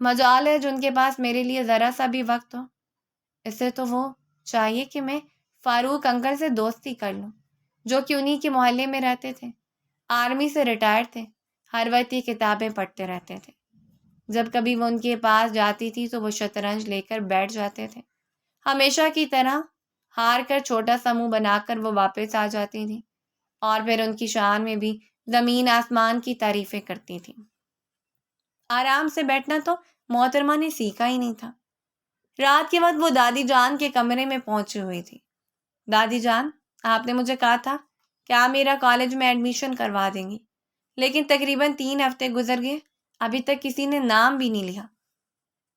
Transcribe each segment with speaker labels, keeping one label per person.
Speaker 1: مجال ہے جن کے پاس میرے لیے ذرا سا بھی وقت ہو۔ اسے تو وہ چاہیے کہ میں فاروق انکل سے دوستی کر لوں، جو کہ انہی کے محلے میں رہتے تھے، آرمی سے ریٹائر تھے، ہر وقت یہ کتابیں پڑھتے رہتے تھے۔ جب کبھی وہ ان کے پاس جاتی تھی تو وہ شطرنج لے کر بیٹھ جاتے تھے، ہمیشہ کی طرح ہار کر چھوٹا سا منہ بنا کر وہ واپس آ جاتی تھی، اور پھر ان کی شان میں بھی زمین آسمان کی تعریفیں کرتی تھی۔ آرام سے بیٹھنا تو محترمہ نے سیکھا ہی نہیں تھا۔ رات کے وقت وہ دادی جان کے کمرے میں پہنچی ہوئی تھی۔ دادی جان، آپ نے مجھے کہا تھا کہ آپ میرا کالج میں ایڈمیشن کروا دیں گی، لیکن تقریباً 3 ہفتے گزر گئے، ابھی تک کسی نے نام بھی نہیں لیا۔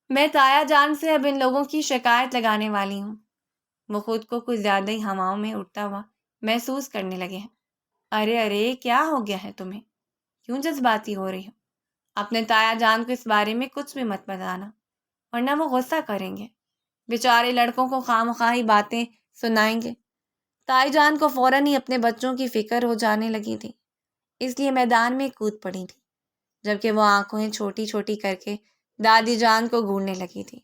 Speaker 1: میں تایا جان سے اب ان لوگوں کی شکایت لگانے والی ہوں۔ وہ خود کو کچھ زیادہ ہی ہواؤں میں اڑتا ہوا محسوس کرنے لگے ہیں۔ ارے ارے، کیا ہو گیا ہے تمہیں؟ کیوں جذباتی ہو رہی ہو؟ اپنے تایا جان کو اس بارے میں کچھ بھی مت بتانا، ورنہ وہ غصہ کریں گے۔ بیچارے لڑکوں کو خواہ باتیں سنائیں گے۔ تائی جان کو فوراً ہی اپنے بچوں کی فکر ہو جانے لگی تھی، اس لیے میدان میں کود پڑی تھی، جبکہ وہ آنکھیں چھوٹی چھوٹی کر کے دادی جان کو گھورنے لگی تھی۔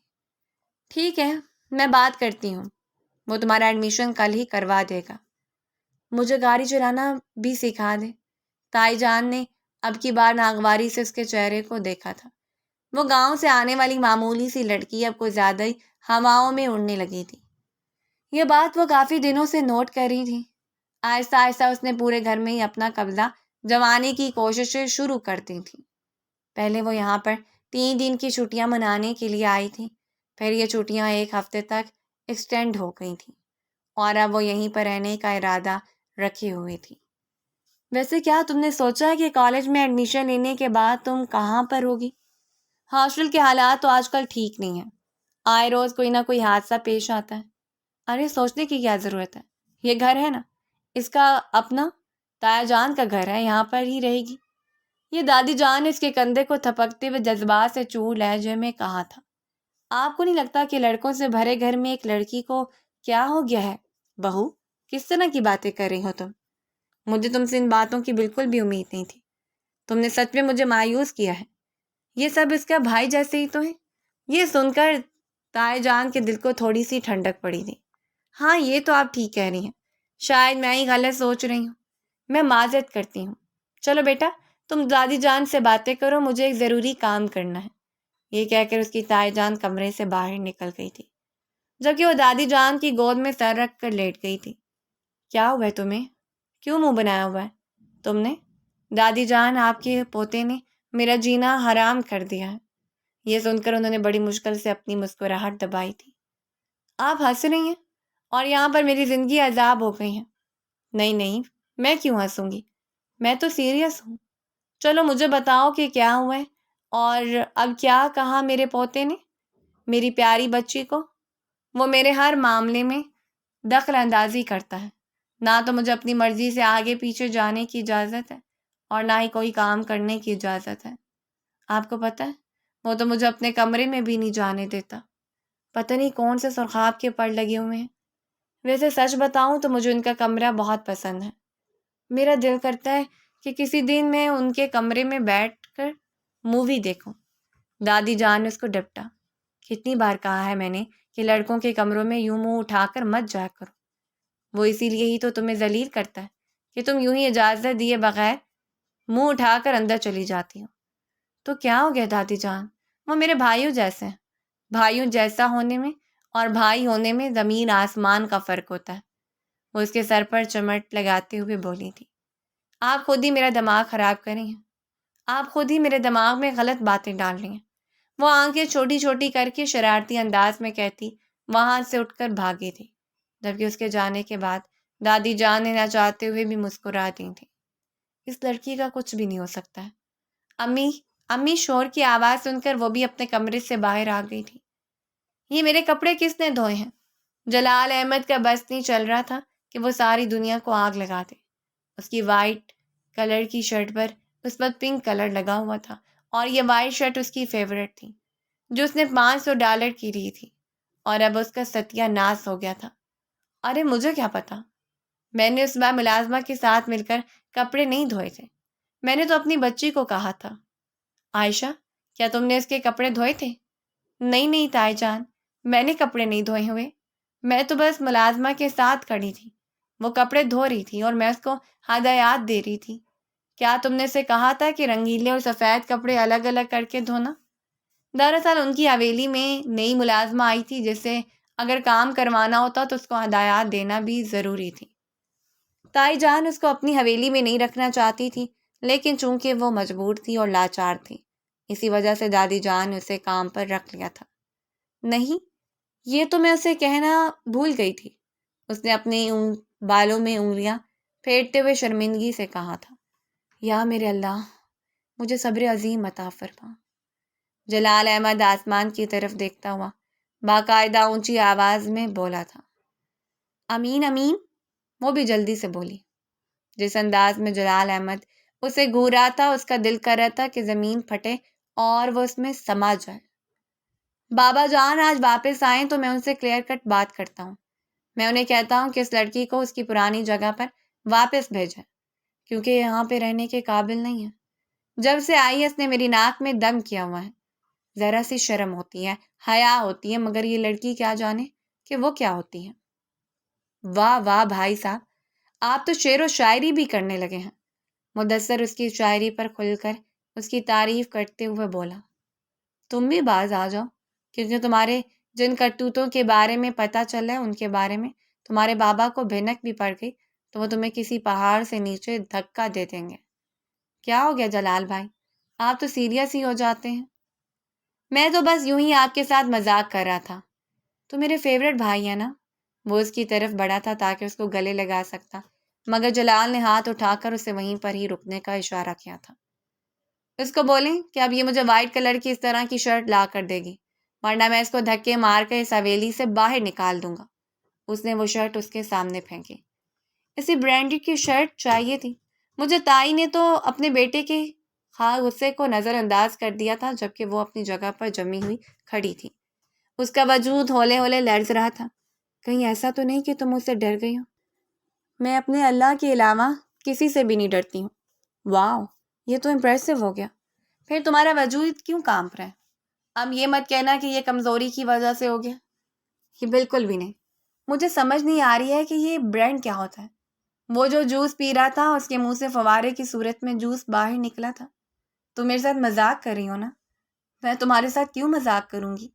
Speaker 1: ٹھیک ہے، میں بات کرتی ہوں، وہ تمہارا ایڈمیشن کل ہی کروا دے گا۔ مجھے گاڑی چلانا بھی سکھا دے۔ تائی جان نے اب کی بار ناگواری سے اس کے چہرے کو دیکھا تھا۔ وہ گاؤں سے آنے والی معمولی سی لڑکی اب کچھ زیادہ ہی ہواؤں میں اڑنے لگی تھی۔ یہ بات وہ کافی دنوں سے نوٹ کر رہی تھی۔ آہستہ آہستہ اس نے پورے گھر میں ہی اپنا قبضہ جمانے کی کوششیں شروع کر دی تھیں۔ پہلے وہ یہاں پر 3 دن کی چھٹیاں منانے کے لیے آئی تھی، پھر یہ چھٹیاں 1 ہفتے تک ایکسٹینڈ ہو گئی تھیں، اور اب وہ یہیں پر رہنے کا ارادہ رکھے ہوئے تھی۔ ویسے کیا تم نے سوچا ہے کہ کالج میں ایڈمیشن لینے کے بعد تم کہاں پر ہوگی؟ ہاسٹل کے حالات تو آج کل ٹھیک نہیں ہیں، آئے روز کوئی نہ کوئی حادثہ پیش آتا ہے۔ ارے سوچنے کی کیا ضرورت ہے، یہ گھر ہے نا، اس کا اپنا تایا جان کا گھر ہے، یہاں پر ہی رہے گی۔ یہ دادی جان نے اس کے کندھے کو تھپکتے ہوئے جذبات سے چور لہجے میں کہا تھا۔ آپ کو نہیں لگتا کہ لڑکوں سے بھرے گھر میں ایک لڑکی کو کیا ہو گیا ہے؟ بہو، کس طرح کی باتیں کر رہی ہو تم؟ مجھے تم سے ان باتوں کی بالکل بھی امید نہیں تھی۔ تم نے سچ میں مجھے مایوس کیا ہے۔ یہ سب اس کا بھائی جیسے ہی تو ہے۔ یہ سن کر تائی جان کے دل کو تھوڑی سی ٹھنڈک پڑی تھی۔ ہاں، یہ تو آپ ٹھیک کہہ رہی ہیں، شاید میں ہی غلط سوچ رہی ہوں، میں معذرت کرتی ہوں۔ چلو بیٹا، تم دادی جان سے باتیں کرو، مجھے ایک ضروری کام کرنا ہے۔ یہ کہہ کر اس کی تائی جان کمرے سے باہر نکل گئی تھی، جبکہ وہ دادی جان کی گود میں سر رکھ کر لیٹ گئی تھی۔ کیا ہوا ہے تمہیں؟ کیوں منہ بنایا ہوا ہے تم نے؟ دادی جان، آپ کے پوتے نے میرا جینا حرام کر دیا ہے۔ یہ سن کر انہوں نے بڑی مشکل سے اپنی مسکراہٹ دبائی تھی۔ آپ ہنس رہی ہیں اور یہاں پر میری زندگی عذاب ہو گئی ہے۔ نہیں نہیں، میں کیوں ہنسوں گی، میں تو سیریس ہوں۔ چلو مجھے بتاؤ کہ کیا ہوا ہے، اور اب کیا کہا میرے پوتے نے میری پیاری بچی کو؟ وہ میرے ہر معاملے میں دخل اندازی کرتا ہے، نہ تو مجھے اپنی مرضی سے آگے پیچھے جانے کی اجازت ہے اور نہ ہی کوئی کام کرنے کی اجازت ہے۔ آپ کو پتہ ہے، وہ تو مجھے اپنے کمرے میں بھی نہیں جانے دیتا۔ پتہ نہیں کون سے سرخاب کے پڑ لگے ہوئے ہیں۔ ویسے سچ بتاؤں تو مجھے ان کا کمرہ بہت پسند ہے۔ میرا دل کرتا ہے کہ کسی دن میں ان کے کمرے میں بیٹھ کر مووی دیکھوں۔ دادی جان نے اس کو ڈپٹا۔ کتنی بار کہا ہے میں نے کہ لڑکوں کے کمروں میں یوں منہ اٹھا کر مت جایا کرو۔ وہ اسی لیے ہی تو تمہیں ذلیل کرتا ہے کہ تم یوں ہی اجازت دیے بغیر منہ اٹھا کر اندر چلی جاتی ہو۔ تو کیا ہو گیا دادی جان، وہ میرے بھائیوں جیسے ہیں۔ بھائیوں جیسا ہونے میں اور بھائی ہونے میں زمین آسمان کا فرق ہوتا ہے۔ وہ اس کے سر پر چمٹ لگاتے ہوئے بولی تھی۔ آپ خود ہی میرا دماغ خراب کر رہی ہیں، آپ خود ہی میرے دماغ میں غلط باتیں ڈال رہی ہیں۔ وہ آنکھیں چھوٹی چھوٹی کر کے شرارتی انداز میں کہتی وہاں سے اٹھ کر بھاگی تھی، جبکہ اس کے جانے کے بعد دادی جان نے نہ چاہتے ہوئے بھی مسکرا دی تھی۔ اس لڑکی کا کچھ بھی نہیں ہو سکتا ہے۔ امی، امی، شور کی آواز سن کر وہ بھی اپنے کمرے سے باہر آ گئی تھی۔ یہ میرے کپڑے کس نے دھوئے ہیں؟ جلال احمد کا بس نہیں چل رہا تھا کہ وہ ساری دنیا کو آگ لگا دے۔ اس کی وائٹ کلر کی شرٹ پر اس پر پنک کلر لگا ہوا تھا، اور یہ وائٹ شرٹ اس کی فیورٹ تھی، جو اس نے $500 کی لی تھی، اور اب اس کا ستیہ ناش ہو گیا تھا۔ ارے مجھے کیا پتا، میں نے اس بار ملازمہ کے ساتھ مل کر کپڑے نہیں دھوئے تھے، میں نے تو اپنی بچی کو کہا تھا۔ عائشہ، کیا تم نے اس کے کپڑے دھوئے تھے؟ نہیں تائی جان، میں نے کپڑے نہیں دھوئے ہوئے، میں تو بس ملازمہ کے ساتھ کھڑی تھی، وہ کپڑے دھو رہی تھی اور میں اس کو ہدایات دے رہی تھی۔ کیا تم نے اسے کہا تھا کہ رنگیلے اور سفید کپڑے الگ الگ کر کے دھونا؟ دراصل ان کی حویلی میں نئی ملازمہ آئی تھی، جس سے اگر کام کروانا ہوتا تو اس کو ہدایات دینا بھی ضروری تھی۔ تائی جان اس کو اپنی حویلی میں نہیں رکھنا چاہتی تھی، لیکن چونکہ وہ مجبور تھی اور لاچار تھی، اسی وجہ سے دادی جان نے اسے کام پر رکھ لیا تھا۔ نہیں، یہ تو میں اسے کہنا بھول گئی تھی، اس نے اپنی بالوں میں انگلیاں پھیرتے ہوئے شرمندگی سے کہا تھا۔ یا میرے اللہ، مجھے صبر عظیم عطا فرما۔ جلال احمد آسمان کی طرف دیکھتا ہوا باقاعدہ اونچی آواز میں بولا تھا، امین امین۔ وہ بھی جلدی سے بولی۔ جس انداز میں جلال احمد اسے گھورا تھا، اس کا دل کر رہا تھا کہ زمین پھٹے اور وہ اس میں سما جائے۔ بابا جان آج واپس آئیں تو میں ان سے کلیئر کٹ بات کرتا ہوں۔ میں انہیں کہتا ہوں کہ اس لڑکی کو اس کی پرانی جگہ پر واپس بھیجیں، کیونکہ یہاں پہ رہنے کے قابل نہیں ہے۔ جب سے آئی ہے اس نے میری ناک میں دم کیا ہوا ہے۔ ذرا سی شرم ہوتی ہے، حیا ہوتی ہے، مگر یہ لڑکی کیا جانے کہ وہ کیا ہوتی ہے۔ واہ واہ بھائی صاحب، آپ تو شعر و شاعری بھی کرنے لگے ہیں۔ مدثر اس کی شاعری پر کھل کر اس کی تعریف کرتے ہوئے بولا۔ تم بھی باز آ جاؤ، کیونکہ تمہارے جن کرتوتوں کے بارے میں پتہ چلا ہے ان کے بارے میں تمہارے بابا کو بھنک بھی پڑ گئی تو وہ تمہیں کسی پہاڑ سے نیچے دھکا دے دیں گے۔ کیا ہو گیا جلال بھائی، آپ تو سیریس ہی ہو جاتے ہیں۔ میں تو بس یوں ہی آپ کے ساتھ مذاق کر رہا تھا۔ تو میرے فیوریٹ بھائی ہیں نا۔ وہ اس کی طرف بڑھا تھا تاکہ اس کو گلے لگا سکتا، مگر جلال نے ہاتھ اٹھا کر اسے وہیں پر ہی رکنے کا اشارہ کیا تھا۔ اس کو بولیں کہ اب یہ مجھے وائٹ کلر کی اس طرح کی شرٹ لا کر دے گی، ورنہ میں اس کو دھکے مار کر اس حویلی سے باہر نکال دوں گا۔ اس نے وہ شرٹ اس کے سامنے پھینکی۔ اسی برانڈیڈ کی شرٹ چاہیے تھی مجھے۔ تائی نے تو اپنے بیٹے کے غصے کو نظر انداز کر دیا تھا، جبکہ وہ اپنی جگہ پر جمی ہوئی کھڑی تھی۔ اس کا وجود ہولے ہولے لرز رہا تھا۔ کہیں ایسا تو نہیں کہ تم مجھ سے ڈر گئی ہو؟ میں اپنے اللہ کے علاوہ کسی سے بھی نہیں ڈرتی ہوں۔ واو، یہ تو امپریسو ہو گیا۔ پھر تمہارا وجود کیوں کانپ رہا ہے؟ اب یہ مت کہنا کہ یہ کمزوری کی وجہ سے ہو گیا۔ یہ بالکل بھی نہیں۔ مجھے سمجھ نہیں آ رہی ہے کہ یہ برانڈ کیا ہوتا ہے۔ وہ جو جوس پی رہا تھا اس کے منہ سے فوارے کی صورت میں جوس باہر نکلا تھا۔ تم میرے ساتھ مذاق کر رہی ہو نا؟ میں تمہارے ساتھ کیوں مذاق کروں گی؟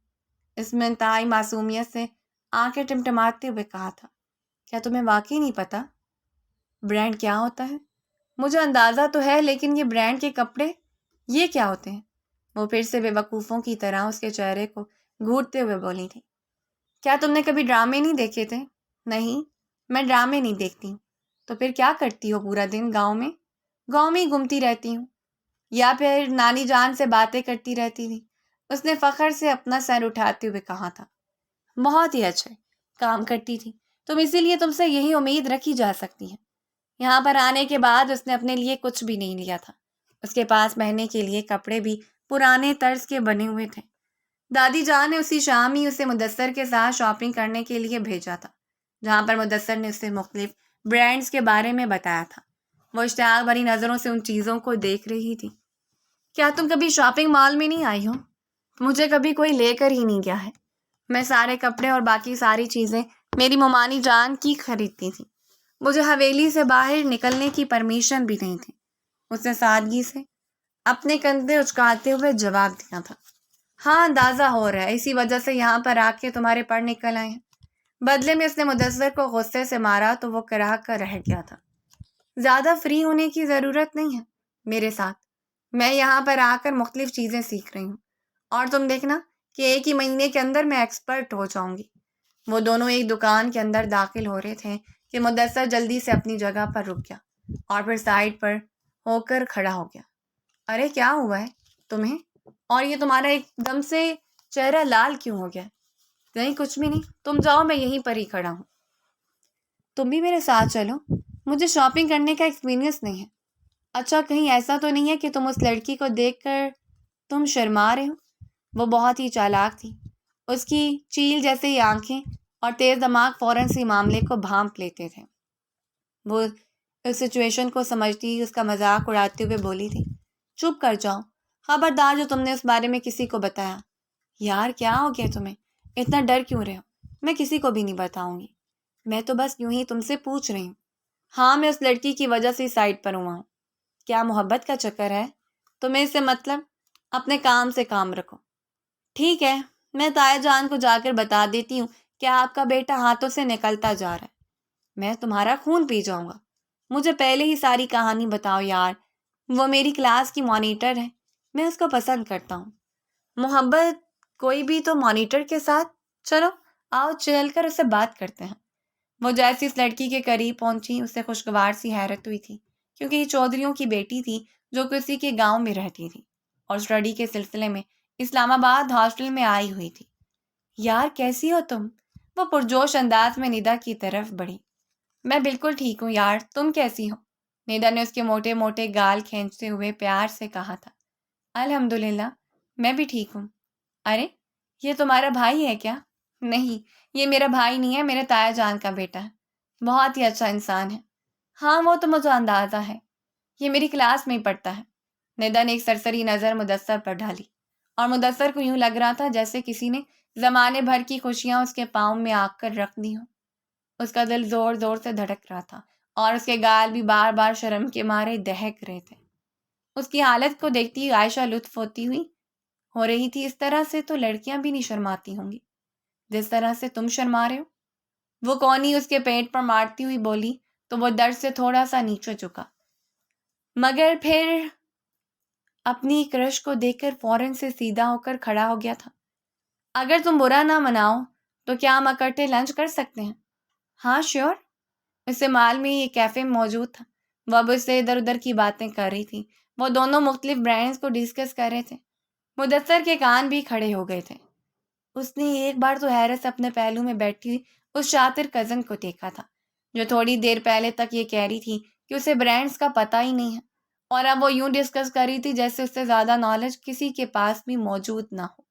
Speaker 1: اس میں انتہائی معصومیت سے آنکھیں ٹمٹماتے ہوئے کہا تھا۔ کیا تمہیں واقعی نہیں پتا برانڈ کیا ہوتا ہے؟ مجھے اندازہ تو ہے، لیکن یہ برانڈ کے کپڑے یہ کیا ہوتے ہیں؟ وہ پھر سے بے وقوفوں کی طرح اس کے چہرے کو گھورتے ہوئے بولی تھی۔ کیا تم نے کبھی ڈرامے نہیں دیکھے تھے؟ نہیں، میں ڈرامے نہیں دیکھتی ہوں۔ تو پھر کیا کرتی ہو پورا دن؟ گاؤں میں ہی گھومتی رہتی ہوں، یا پھر نانی جان سے باتیں کرتی رہتی تھی۔ اس نے فخر سے اپنا سر اٹھاتے ہوئے کہا تھا۔ بہت ہی اچھے کام کرتی تھی تم، اسی لیے تم سے یہی امید رکھی جا سکتی ہے۔ یہاں پر آنے کے بعد اس نے اپنے لیے کچھ بھی نہیں لیا تھا۔ اس کے پاس پہننے کے لیے کپڑے بھی پرانے طرز کے بنے ہوئے تھے۔ دادی جان نے اسی شام ہی اسے مدثر کے ساتھ شاپنگ کرنے کے لیے بھیجا تھا، جہاں پر مدثر نے اسے مختلف برانڈز کے بارے میں بتایا تھا۔ وہ اشتیاق بھری نظروں سے ان چیزوں کو دیکھ رہی تھی۔ کیا تم کبھی شاپنگ مال میں نہیں آئی ہو؟ مجھے کبھی کوئی لے کر ہی نہیں گیا ہے۔ میں سارے کپڑے اور باقی ساری چیزیں میری ممانی جان کی خریدتی تھی۔ مجھے حویلی سے باہر نکلنے کی پرمیشن بھی نہیں تھی۔ اس نے سادگی سے اپنے کندھے اچکاتے ہوئے جواب دیا تھا۔ ہاں، اندازہ ہو رہا ہے، اسی وجہ سے یہاں پر آ کے تمہارے پر نکل آئے ہیں۔ بدلے میں اس نے مدثر کو غصے سے مارا تو وہ کرا کر رہ گیا تھا۔ زیادہ فری ہونے کی ضرورت نہیں ہے میرے ساتھ۔ میں یہاں پر آ کر مختلف چیزیں سیکھ رہی ہوں، اور تم دیکھنا کہ ایک ہی مہینے کے اندر میں ایکسپرٹ ہو جاؤں گی۔ وہ دونوں ایک دکان کے اندر داخل ہو رہے تھے کہ مدثر جلدی سے اپنی جگہ پر رک گیا اور پھر سائڈ پر ہو کر کھڑا ہو گیا۔ ارے کیا ہوا ہے تمہیں؟ اور یہ تمہارا ایک دم سے چہرہ لال کیوں ہو گیا؟ نہیں، کچھ بھی نہیں، تم جاؤ، میں یہیں پر ہی کھڑا ہوں۔ تم بھی میرے ساتھ چلو، مجھے شاپنگ کرنے کا ایکسپیرینس نہیں ہے۔ اچھا، کہیں ایسا تو نہیں ہے کہ تم اس لڑکی کو دیکھ کر تم شرما رہے ہو؟ وہ بہت ہی چالاک تھی۔ اس کی چیل جیسے ہی آنکھیں اور تیز دماغ فوراً سے معاملے کو بھانپ لیتے تھے۔ وہ اس سچویشن کو سمجھتی اس کا مذاق اڑاتے ہوئے بولی تھی۔ چپ کر جاؤ، خبردار جو تم نے اس بارے میں کسی کو بتایا۔ یار کیا ہو گیا تمہیں؟ اتنا ڈر کیوں رہے ہو؟ میں کسی کو بھی نہیں بتاؤں گی، میں تو بس یوں ہی تم سے پوچھ رہی ہوں۔ ہاں میں اس لڑکی کی وجہ سے سائٹ پر ہوا ہوں۔ کیا محبت کا چکر ہے تمہیں اس سے مطلب؟ اپنے کام سے کام رکھو۔ ٹھیک ہے، میں تایا جان کو جا کر بتا دیتی ہوں کہ آپ کا بیٹا ہاتھوں سے نکلتا جا رہا ہے۔ میں تمہارا خون پی جاؤں گا۔ مجھے پہلے ہی ساری کہانی بتاؤ یار، وہ میری کلاس کی مانیٹر ہے، میں اس کو پسند کرتا ہوں۔ محبت کوئی بھی تو مانیٹر کے ساتھ؟ چلو آؤ چل کر اسے بات کرتے ہیں۔ وہ جیسی اس لڑکی کے قریب پہنچی اسے خوشگوار سی حیرت ہوئی تھی، کیونکہ یہ چودھریوں کی بیٹی تھی جو کسی کے گاؤں میں رہتی تھی اور اسٹڈی کے سلسلے میں اسلام آباد ہاسٹل میں آئی ہوئی تھی۔ یار کیسی ہو تم؟ وہ پرجوش انداز میں ندا کی طرف بڑھی۔ میں بالکل ٹھیک ہوں یار، تم کیسی ہو؟ ندا نے اس کے موٹے موٹے گال کھینچتے ہوئے پیار سے کہا تھا۔ الحمدللہ میں بھی ٹھیک ہوں۔ ارے یہ تمہارا بھائی ہے کیا؟ نہیں یہ میرا بھائی نہیں ہے، میرے تایا جان کا بیٹا ہے، بہت ہی اچھا انسان ہے۔ ہاں وہ تو مجھے اندازہ ہے، یہ میری کلاس میں ہی پڑھتا ہے۔ ندا نے ایک سرسری نظر مدثر پر ڈالی اور مدثر کو یوں لگ رہا تھا جیسے کسی نے زمانے بھر کی خوشیاں اس کے پاؤں میں آ کر رکھ دی ہوں۔ اس کا دل زور زور سے دھڑک رہا تھا اور اس کے گال بھی بار بار شرم کے مارے دہک رہے تھے۔ اس کی حالت کو دیکھتی ہوئی عائشہ لطف ہوتی ہوئی ہو رہی تھی، اس طرح سے تو لڑکیاں بھی نہیں شرماتی ہوں گی جس طرح سے تم شرما رہے ہو۔ وہ کونی اس کے پیٹ پر مارتی ہوئی بولی تو وہ درد سے تھوڑا سا نیچے جھکا، مگر پھر اپنی کرش کو دیکھ کر فوراً سے سیدھا ہو کر کھڑا ہو گیا تھا۔ اگر تم برا نہ مناؤ تو کیا ہم اکٹھے لنچ کر سکتے ہیں؟ ہاں شیور۔ اس سے مال میں یہ کیفے موجود تھا، وہ اب اس سے ادھر ادھر کی باتیں کر رہی تھی۔ وہ دونوں مختلف برانڈز کو ڈسکس کر رہے تھے۔ مدثر کے کان بھی کھڑے ہو گئے تھے۔ اس نے ایک بار تو حیرت سے اپنے پہلو میں بیٹھی ہوئی اس شاطر کزن کو دیکھا تھا جو تھوڑی دیر پہلے تک یہ کہہ رہی تھی کہ اسے برانڈز کا پتہ ہی نہیں ہے، اور اب وہ یوں ڈسکس کر رہی تھی جیسے اس سے زیادہ نالج کسی کے پاس بھی موجود نہ ہو۔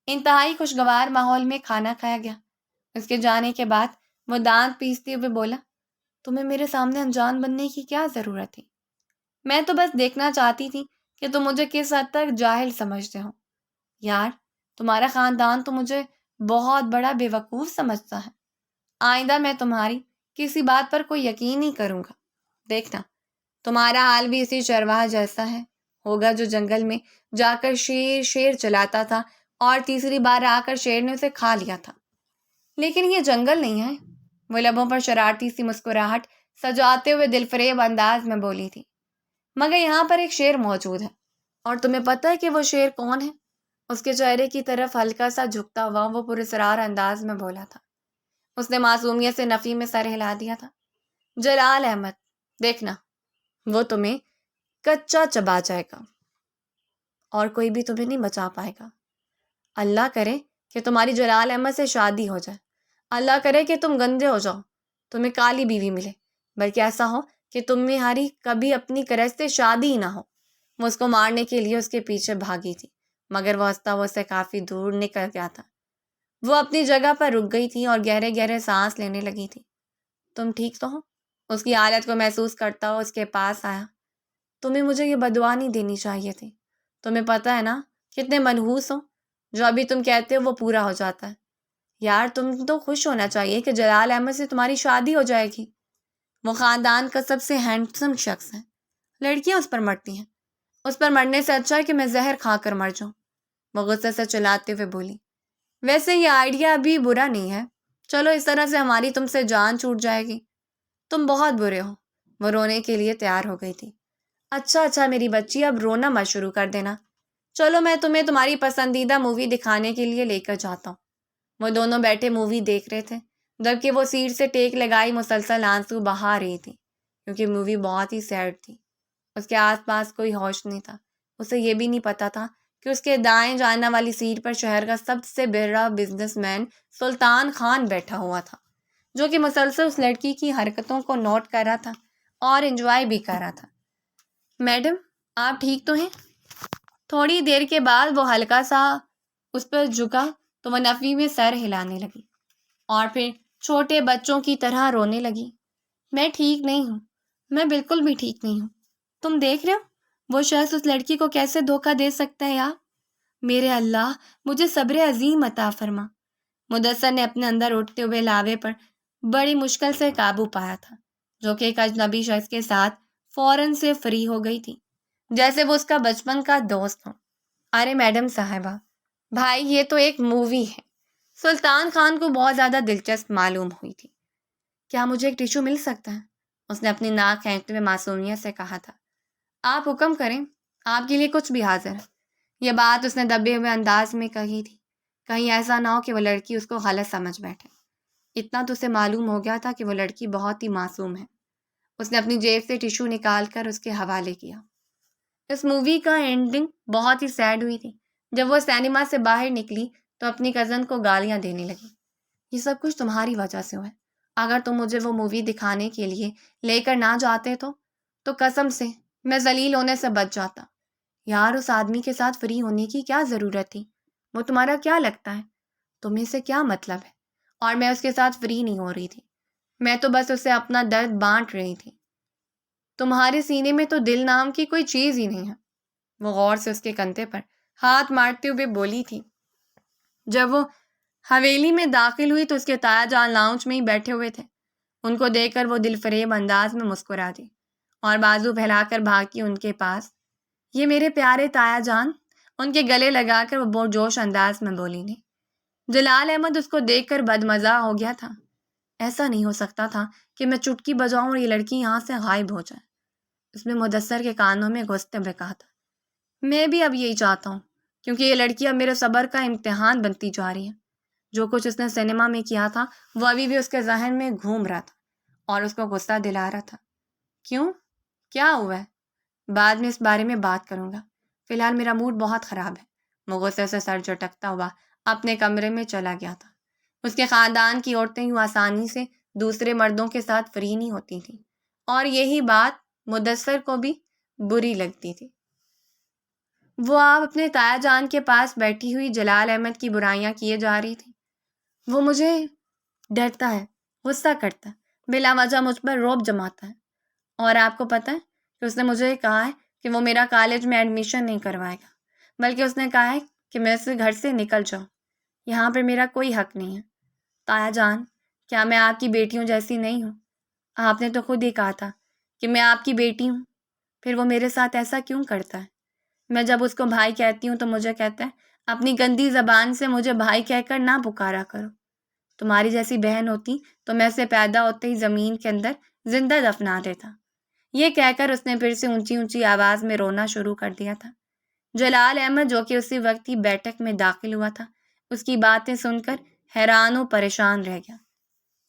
Speaker 1: انتہائی خوشگوار ماحول میں کھانا کھایا گیا۔ اس کے جانے کے بعد وہ دانت پیستے ہوئے بولا، تمہیں میرے سامنے انجان بننے کی کیا ضرورت تھی؟ میں تو بس دیکھنا چاہتی تھی کہ تم مجھے کس حد تک جاہل سمجھتے ہو۔ یار تمہارا خاندان تو مجھے بہت بڑا بے وقوف سمجھتا ہے۔ آئندہ میں تمہاری کسی بات پر کوئی یقین نہیں کروں گا۔ دیکھنا تمہارا حال بھی اسی چرواہا جیسا ہے ہوگا جو جنگل میں جا کر شیر چلاتا تھا اور تیسری بار آ کر شیر نے اسے کھا لیا تھا۔ لیکن یہ جنگل نہیں ہے۔ وہ لبوں پر شرارتی سی مسکراہٹ سجاتے ہوئے دلفریب انداز میں بولی تھی، مگر یہاں پر ایک شیر موجود ہے، اور تمہیں پتہ ہے کہ وہ شیر کون ہے؟ اس کے چہرے کی طرف ہلکا سا جھکتا ہوا وہ پراسرار انداز میں بولا تھا۔ اس نے معصومیت سے نفی میں سر ہلا دیا تھا۔ جلال احمد، دیکھنا وہ تمہیں کچا چبا جائے گا اور کوئی بھی تمہیں نہیں بچا پائے گا۔ اللہ کرے کہ تمہاری جلال احمد سے شادی ہو جائے، اللہ کرے کہ تم گندے ہو جاؤ، تمہیں کالی بیوی ملے، بلکہ ایسا ہو کہ تمہاری کبھی اپنی کرش سے شادی ہی نہ ہو۔ وہ اس کو مارنے کے لیے اس کے پیچھے بھاگی تھی، مگر وہ ہنستا وہ سے کافی دور نکل گیا تھا۔ وہ اپنی جگہ پر رک گئی تھی اور گہرے گہرے سانس لینے لگی تھی۔ تم ٹھیک تو ہو؟ اس کی حالت کو محسوس کرتا ہوا اس کے پاس آیا۔ تمہیں مجھے یہ بددعا نہیں دینی چاہیے تھی، تمہیں پتہ ہے نا کتنے منحوس ہو، جو ابھی تم کہتے ہو وہ پورا ہو جاتا ہے۔ یار تم تو خوش ہونا چاہیے کہ جلال احمد سے تمہاری شادی ہو جائے گی، وہ خاندان کا سب سے ہینڈسم شخص ہے، لڑکیاں اس پر مرتی ہیں، اس پر مرنے سے اچھا ہے کہ میں زہر کھا کر مر جاؤں۔ وہ غصے سے چلاتے ہوئے بولی، ویسے یہ آئیڈیا بھی برا نہیں ہے، چلو اس طرح سے ہماری تم سے جان چھوٹ جائے گی۔ تم بہت برے ہو۔ وہ رونے کے لیے تیار ہو گئی تھی۔ اچھا میری بچی اب رونا مت شروع کر دینا، چلو میں تمہیں تمہاری پسندیدہ مووی دکھانے کے لیے لے کر جاتا ہوں۔ وہ دونوں بیٹھے مووی دیکھ رہے تھے، جبکہ وہ سیٹ سے ٹیک لگائی مسلسل آنسو بہا رہی تھی، کیونکہ مووی بہت ہی سیڈ تھی۔ اس کے آس پاس کوئی ہوش نہیں تھا۔ اسے یہ بھی نہیں پتا تھا کہ اس کے دائیں جانے والی سیٹ پر شہر کا سب سے بڑا بزنس مین سلطان خان بیٹھا ہوا تھا، جو کہ مسلسل اس لڑکی کی حرکتوں کو نوٹ کر رہا تھا اور انجوائے بھی کر رہا تھا۔ میڈم آپ ٹھیک تو ہیں؟ تھوڑی دیر کے بعد وہ ہلکا سا اس پر جھکا تو وہ نفی میں سر ہلانے لگی اور پھر چھوٹے بچوں کی طرح رونے لگی۔ میں ٹھیک نہیں ہوں، میں بالکل بھی ٹھیک نہیں ہوں، تم دیکھ رہے ہو وہ شخص اس لڑکی کو کیسے دھوکہ دے سکتا ہے یار؟ میرے اللہ، مجھے صبر عظیم عطا فرما۔ مدثر نے اپنے اندر اٹھتے ہوئے لاوے پر بڑی مشکل سے قابو پایا تھا، جو کہ ایک اجنبی شخص کے ساتھ فوراً سے فری ہو گئی تھی، جیسے وہ اس کا بچپن کا دوست ہو۔ ارے میڈم صاحبہ، بھائی یہ تو ایک مووی ہے۔ سلطان خان کو بہت زیادہ دلچسپ معلوم ہوئی تھی۔ کیا مجھے ایک ٹیشو مل سکتا ہے؟ اس نے اپنی ناک کھینچتے ہوئے معصومیت سے کہا تھا۔ آپ حکم کریں، آپ کے لیے کچھ بھی حاضر ہے۔ یہ بات اس نے دبے ہوئے انداز میں کہی تھی، کہیں ایسا نہ ہو کہ وہ لڑکی اس کو غلط سمجھ بیٹھے۔ اتنا تو اسے معلوم ہو گیا تھا کہ وہ لڑکی بہت ہی معصوم ہے۔ اس نے اپنی جیب سے ٹیشو نکال کر اس کے حوالے کیا۔ اس مووی کا اینڈنگ بہت ہی سیڈ ہوئی تھی۔ جب وہ سینما سے باہر نکلی تو اپنی کزن کو گالیاں دینے لگی۔ یہ سب کچھ تمہاری وجہ سے ہوا ہے۔ اگر تم مجھے وہ مووی دکھانے کے لیے لے کر نہ جاتے تو قسم سے میں ذلیل ہونے سے بچ جاتا۔ یار، اس آدمی کے ساتھ فری ہونے کی کیا ضرورت تھی؟ وہ تمہارا کیا لگتا ہے؟ تمہیں سے کیا مطلب ہے؟ اور میں اس کے ساتھ فری نہیں ہو رہی تھی، میں تو بس اسے اپنا درد بانٹ رہی تھی۔ تمہارے سینے میں تو دل نام کی کوئی چیز ہی نہیں ہے۔ وہ غور سے اس کے کندھے پر ہاتھ مارتے ہوئے بولی تھی۔ جب وہ حویلی میں داخل ہوئی تو اس کے تایا جان لاؤنج میں ہی بیٹھے ہوئے تھے۔ ان کو دیکھ کر وہ دل فریب انداز میں مسکرا دی اور بازو پھیلا کر بھاگی ان کے پاس۔ یہ میرے پیارے تایا جان، ان کے گلے لگا کر وہ جوش انداز میں بولی نہیں۔ جلال احمد اس کو دیکھ کر بدمزہ ہو گیا تھا۔ ایسا نہیں ہو سکتا تھا کہ میں چٹکی بجاؤں اور یہ لڑکی یہاں سے غائب ہو جائے۔ اس نے مدثر کے کانوں میں گھستے ہوئے کہا تھا۔ میں بھی اب یہی چاہتا ہوں، کیونکہ یہ لڑکی اب میرے صبر کا امتحان بنتی جا رہی ہے۔ جو کچھ اس نے سینما میں کیا تھا وہ ابھی بھی اس کے ذہن میں گھوم رہا تھا اور اس کو غصہ دلا رہا تھا۔ کیوں؟ کیا ہوا ہے؟ بعد میں اس بارے میں بات کروں گا، فی الحال میرا موڈ بہت خراب ہے۔ وہ غصے سے سر جھٹکتا ہوا اپنے کمرے میں چلا گیا تھا۔ اس کے خاندان کی عورتیں یوں آسانی سے دوسرے مردوں کے ساتھ فری نہیں ہوتی تھیں، اور یہی بات مدثر کو بھی بری لگتی تھی۔ وہ آپ اپنے تایا جان کے پاس بیٹھی ہوئی جلال احمد کی برائیاں کیے جا رہی تھی۔ وہ مجھے ڈرتا ہے، غصہ کرتا ہے، بلا وجہ مجھ پر رعب جماتا ہے، اور آپ کو پتہ ہے کہ اس نے مجھے کہا ہے کہ وہ میرا کالج میں ایڈمیشن نہیں کروائے گا، بلکہ اس نے کہا ہے کہ میں اس گھر سے نکل جاؤں۔ یہاں پر میرا کوئی حق نہیں ہے۔ تایا جان، کیا میں آپ کی بیٹیوں جیسی نہیں ہوں؟ آپ نے تو خود ہی کہا تھا کہ میں آپ کی بیٹی ہوں، پھر وہ میرے ساتھ ایسا کیوں کرتا ہے؟ میں جب اس کو بھائی کہتی ہوں تو مجھے کہتا ہے اپنی گندی زبان سے مجھے بھائی کہہ کر نہ پکارا کرو۔ تمہاری جیسی بہن ہوتی تو میں اسے پیدا ہوتے ہی زمین کے اندر زندہ دفنا دیتا۔ یہ کہہ کر اس نے پھر سے اونچی اونچی آواز میں رونا شروع کر دیا تھا۔ جلال احمد، جو کہ اسی وقت ہی بیٹھک میں داخل ہوا تھا، اس کی باتیں سن کر حیران و پریشان رہ گیا۔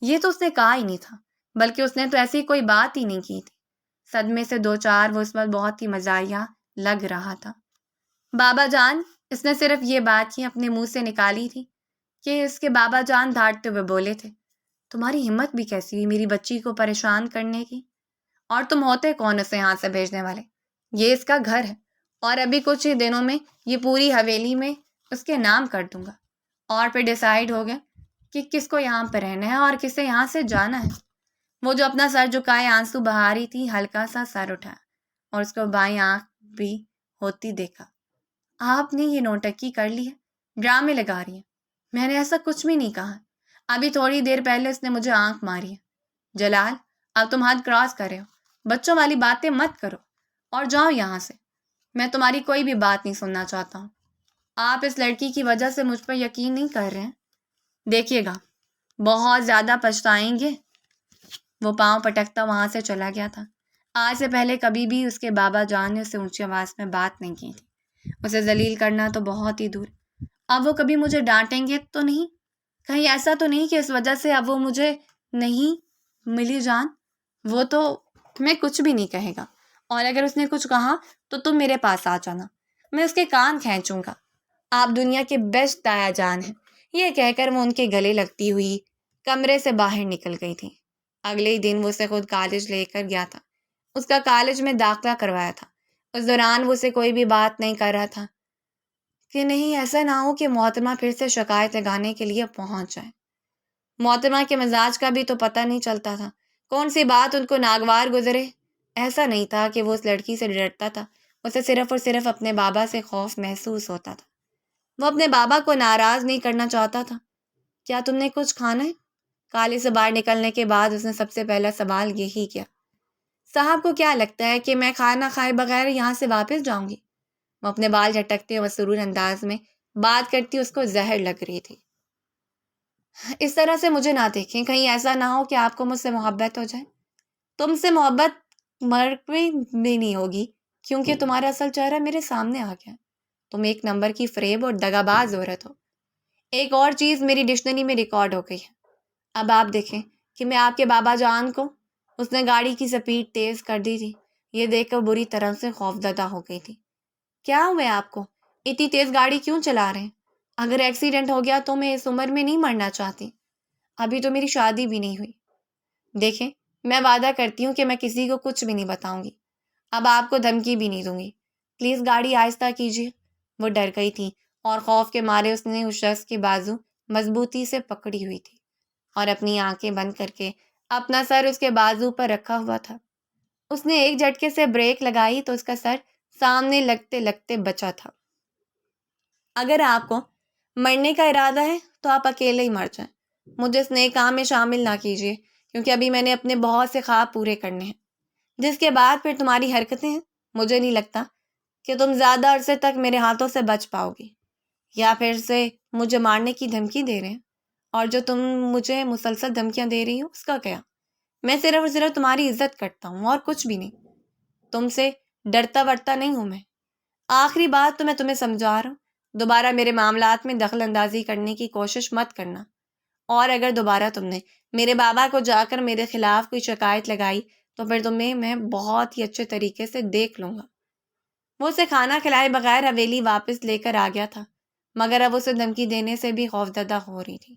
Speaker 1: یہ تو اس نے کہا ہی نہیں تھا، بلکہ اس نے تو ایسی کوئی بات ہی نہیں کی تھی۔ صدمے سے دو چار وہ اس وقت بہت ہی مزاحیہ لگ رہا تھا۔ بابا جان، اس نے صرف یہ بات ہی اپنے منہ سے نکالی تھی کہ اس کے بابا جان دھاڑتے ہوئے بولے تھے، تمہاری ہمت بھی کیسی ہوئی میری بچی کو پریشان کرنے کی؟ اور تم ہوتے کون اسے یہاں سے بھیجنے والے؟ یہ اس کا گھر ہے، اور ابھی کچھ ہی دنوں میں یہ پوری حویلی میں اس کے نام کر دوں گا، اور پھر ڈیسائیڈ ہو گیا کہ کس کو یہاں پہ رہنا ہے اور کسے یہاں سے جانا ہے۔ وہ جو اپنا سر جھکائے آنسو بہا رہی تھی، ہلکا سا سر اٹھایا اور اس کو بائیں آنکھ بھی ہوتی دیکھا۔ آپ نے یہ نوٹنکی کر لی ہے، ڈرامے لگا رہی ہیں۔ میں نے ایسا کچھ بھی نہیں کہا۔ ابھی تھوڑی دیر پہلے اس نے مجھے آنکھ ماری ہے۔ جلال، اب تم حد کراس کر رہے ہو، بچوں والی باتیں مت کرو اور جاؤ یہاں سے۔ میں تمہاری کوئی بھی بات نہیں سننا چاہتا ہوں۔ آپ اس لڑکی کی وجہ سے مجھ پر یقین نہیں کر رہے ہیں، دیکھیے گا بہت زیادہ پچھتائیں گے۔ وہ پاؤں پٹکتا وہاں سے چلا گیا تھا۔ آج سے پہلے کبھی بھی اس کے بابا جان نے اسے اونچی آواز میں بات نہیں کی تھی۔ اسے ذلیل کرنا تو بہت ہی دور۔ اب وہ کبھی مجھے ڈانٹیں گے تو نہیں؟ کہیں ایسا تو نہیں کہ اس وجہ سے اب وہ مجھے نہیں ملی جان؟ وہ تو میں کچھ بھی نہیں کہے گا، اور اگر اس نے کچھ کہا تو تم میرے پاس آ جانا، میں اس کے کان کھینچوں گا۔ آپ دنیا کے بیسٹ تایا جان ہیں۔ یہ کہہ کر وہ ان کے گلے لگتی ہوئی کمرے سے باہر نکل گئی تھی۔ اگلے ہی دن وہ اسے خود کالج لے کر گیا تھا، اس کا کالج میں داخلہ کروایا تھا۔ اس دوران وہ اسے کوئی بھی بات نہیں کر رہا تھا کہ نہیں ایسا نہ ہو کہ محترمہ پھر سے شکایت لگانے کے لیے پہنچ جائے۔ محترمہ کے مزاج کا بھی تو پتہ نہیں چلتا تھا، کون سی بات ان کو ناگوار گزرے۔ ایسا نہیں تھا کہ وہ اس لڑکی سے ڈرتا تھا، اسے صرف اور صرف اپنے بابا سے خوف محسوس ہوتا تھا۔ وہ اپنے بابا کو ناراض نہیں کرنا چاہتا تھا۔ کیا تم نے کچھ کھانا ہے؟ کالے سے باہر نکلنے کے بعد اس نے سب سے پہلا سوال یہی کیا۔ صاحب کو کیا لگتا ہے کہ میں کھانا کھائے بغیر یہاں سے واپس جاؤں گی؟ وہ اپنے بال جھٹکتے اور مسرور انداز میں بات کرتی اس کو زہر لگ رہی تھی۔ اس طرح سے مجھے نہ دیکھیں، کہیں ایسا نہ ہو کہ آپ کو مجھ سے محبت ہو جائے۔ تم سے محبت مر میں بھی نہیں ہوگی، کیونکہ تمہارا اصل چہرہ میرے سامنے آ گیا۔ تم ایک نمبر کی فریب اور دغاباز عورت ہو۔ ایک اور چیز میری ڈکشنری میں ریکارڈ ہو گئی ہے۔ اب آپ دیکھیں کہ میں آپ کے بابا جان کو، اس نے گاڑی کی سپیڈ تیز کر دی تھی، یہ دیکھ کر بری طرح سے خوفزدہ ہو گئی تھی۔ کیا ہوئے آپ کو؟ اتنی تیز گاڑی کیوں چلا رہے ہیں؟ اگر ایکسیڈنٹ ہو گیا تو میں اس عمر میں نہیں مرنا چاہتی۔ ابھی تو میری شادی بھی نہیں ہوئی۔ دیکھیں، میں وعدہ کرتی ہوں کہ میں کسی کو کچھ بھی نہیں بتاؤں گی۔ اب آپ کو دھمکی بھی نہیں دوں گی۔ پلیز گاڑی آہستہ کیجیے۔ وہ ڈر گئی تھی اور خوف کے مارے اس نے اس شخص کی بازو مضبوطی سے پکڑی ہوئی تھی اور اپنی آنکھیں بند کر کے اپنا سر اس کے بازو پر رکھا ہوا تھا۔ اس نے ایک جھٹکے سے بریک لگائی تو اس کا سر سامنے لگتے لگتے بچا تھا۔ اگر آپ کو مرنے کا ارادہ ہے تو آپ اکیلے ہی مر جائیں۔ مجھے اس نئے کام میں شامل نہ کیجیے، کیونکہ ابھی میں نے اپنے بہت سے خواب پورے کرنے ہیں، جس کے بعد پھر تمہاری حرکتیں ہیں۔ مجھے نہیں لگتا کہ تم زیادہ عرصے تک میرے ہاتھوں سے بچ پاؤ گی، یا پھر سے مجھے مارنے کی دھمکی دے رہے ہیں۔ اور جو تم مجھے مسلسل دھمکیاں دے رہی ہو اس کا کیا؟ میں صرف اور صرف تمہاری عزت کرتا ہوں اور کچھ بھی نہیں۔ تم سے ڈرتا ورتا نہیں ہوں میں۔ آخری بات تو میں تمہیں سمجھا رہا ہوں، دوبارہ میرے معاملات میں دخل اندازی کرنے کی کوشش مت کرنا، اور اگر دوبارہ تم نے میرے بابا کو جا کر میرے خلاف کوئی شکایت لگائی تو پھر تمہیں میں بہت ہی اچھے طریقے سے دیکھ لوں گا۔ وہ اسے کھانا کھلائے بغیر حویلی واپس لے کر آ گیا تھا، مگر اب اسے دھمکی دینے سے بھی خوفزدہ ہو رہی تھی۔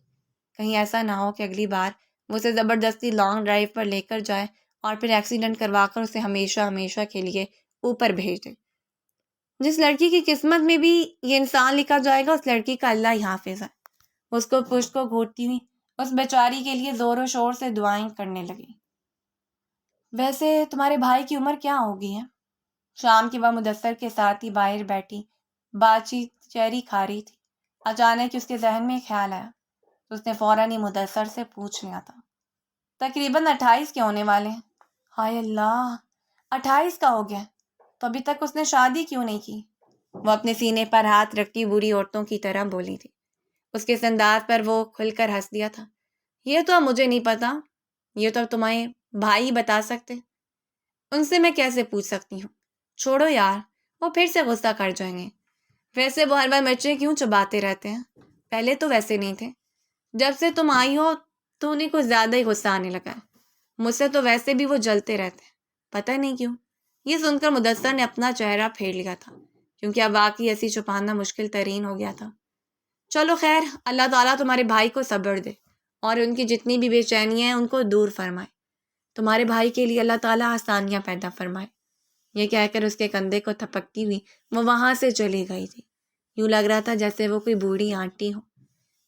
Speaker 1: کہیں ایسا نہ ہو کہ اگلی بار وہ اسے زبردستی لانگ ڈرائیو پر لے کر جائے اور پھر ایکسیڈنٹ کروا کر اسے ہمیشہ ہمیشہ کے لیے اوپر بھیج دے۔ جس لڑکی کی قسمت میں بھی یہ انسان لکھا جائے گا، اس لڑکی کا اللہ ہی حافظ ہے۔ اس کو پشت کو گھوٹتی ہوئی اس بیچاری کے لیے زور و شور سے دعائیں کرنے لگی۔ ویسے تمہارے بھائی کی عمر کیا ہوگی ہے؟ شام کی وہ مدثر کے ساتھ ہی باہر بیٹھی بات چیت چیری کھا رہی تھی۔ اچانک اس کے ذہن میں خیال آیا تو اس نے فوراً ہی مدثر سے پوچھ لیا تھا، تقریباً 28 کے ہونے والے ہیں۔ ہائے اللہ، 28 کا ہو گیا تو ابھی تک اس نے شادی کیوں نہیں کی؟ وہ اپنے سینے پر ہاتھ رکھتی بوڑھی عورتوں کی طرح بولی تھی۔ اس کے اس انداز پر وہ کھل کر ہنس دیا تھا۔ یہ تو اب مجھے نہیں پتا، یہ تو اب تمہیں بھائی بتا سکتے۔ ان سے میں کیسے پوچھ سکتی ہوں؟ چھوڑو یار، وہ پھر سے غصہ کر جائیں گے۔ ویسے وہ ہر بار مرچیں کیوں چباتے رہتے ہیں؟ پہلے تو ویسے نہیں تھے۔ جب سے تم آئی ہو تو انہیں کچھ زیادہ ہی غصہ آنے لگا ہے۔ مجھ سے تو ویسے بھی وہ جلتے رہتے ہیں، پتہ نہیں کیوں۔ یہ سن کر مدثر نے اپنا چہرہ پھیر لیا تھا، کیونکہ اب واقعی ایسی چھپانا مشکل ترین ہو گیا تھا۔ چلو خیر، اللہ تعالیٰ تمہارے بھائی کو صبر دے اور ان کی جتنی بھی بے چینیاں ہیں ان کو دور فرمائے۔ تمہارے بھائی کے لیے اللہ تعالیٰ آسانیاں پیدا فرمائے۔ یہ کہہ کر اس کے کندھے کو تھپکتی ہوئی وہ وہاں سے چلی گئی تھی۔ یوں لگ رہا تھا جیسے وہ کوئی بوڑھی آنٹی ہو۔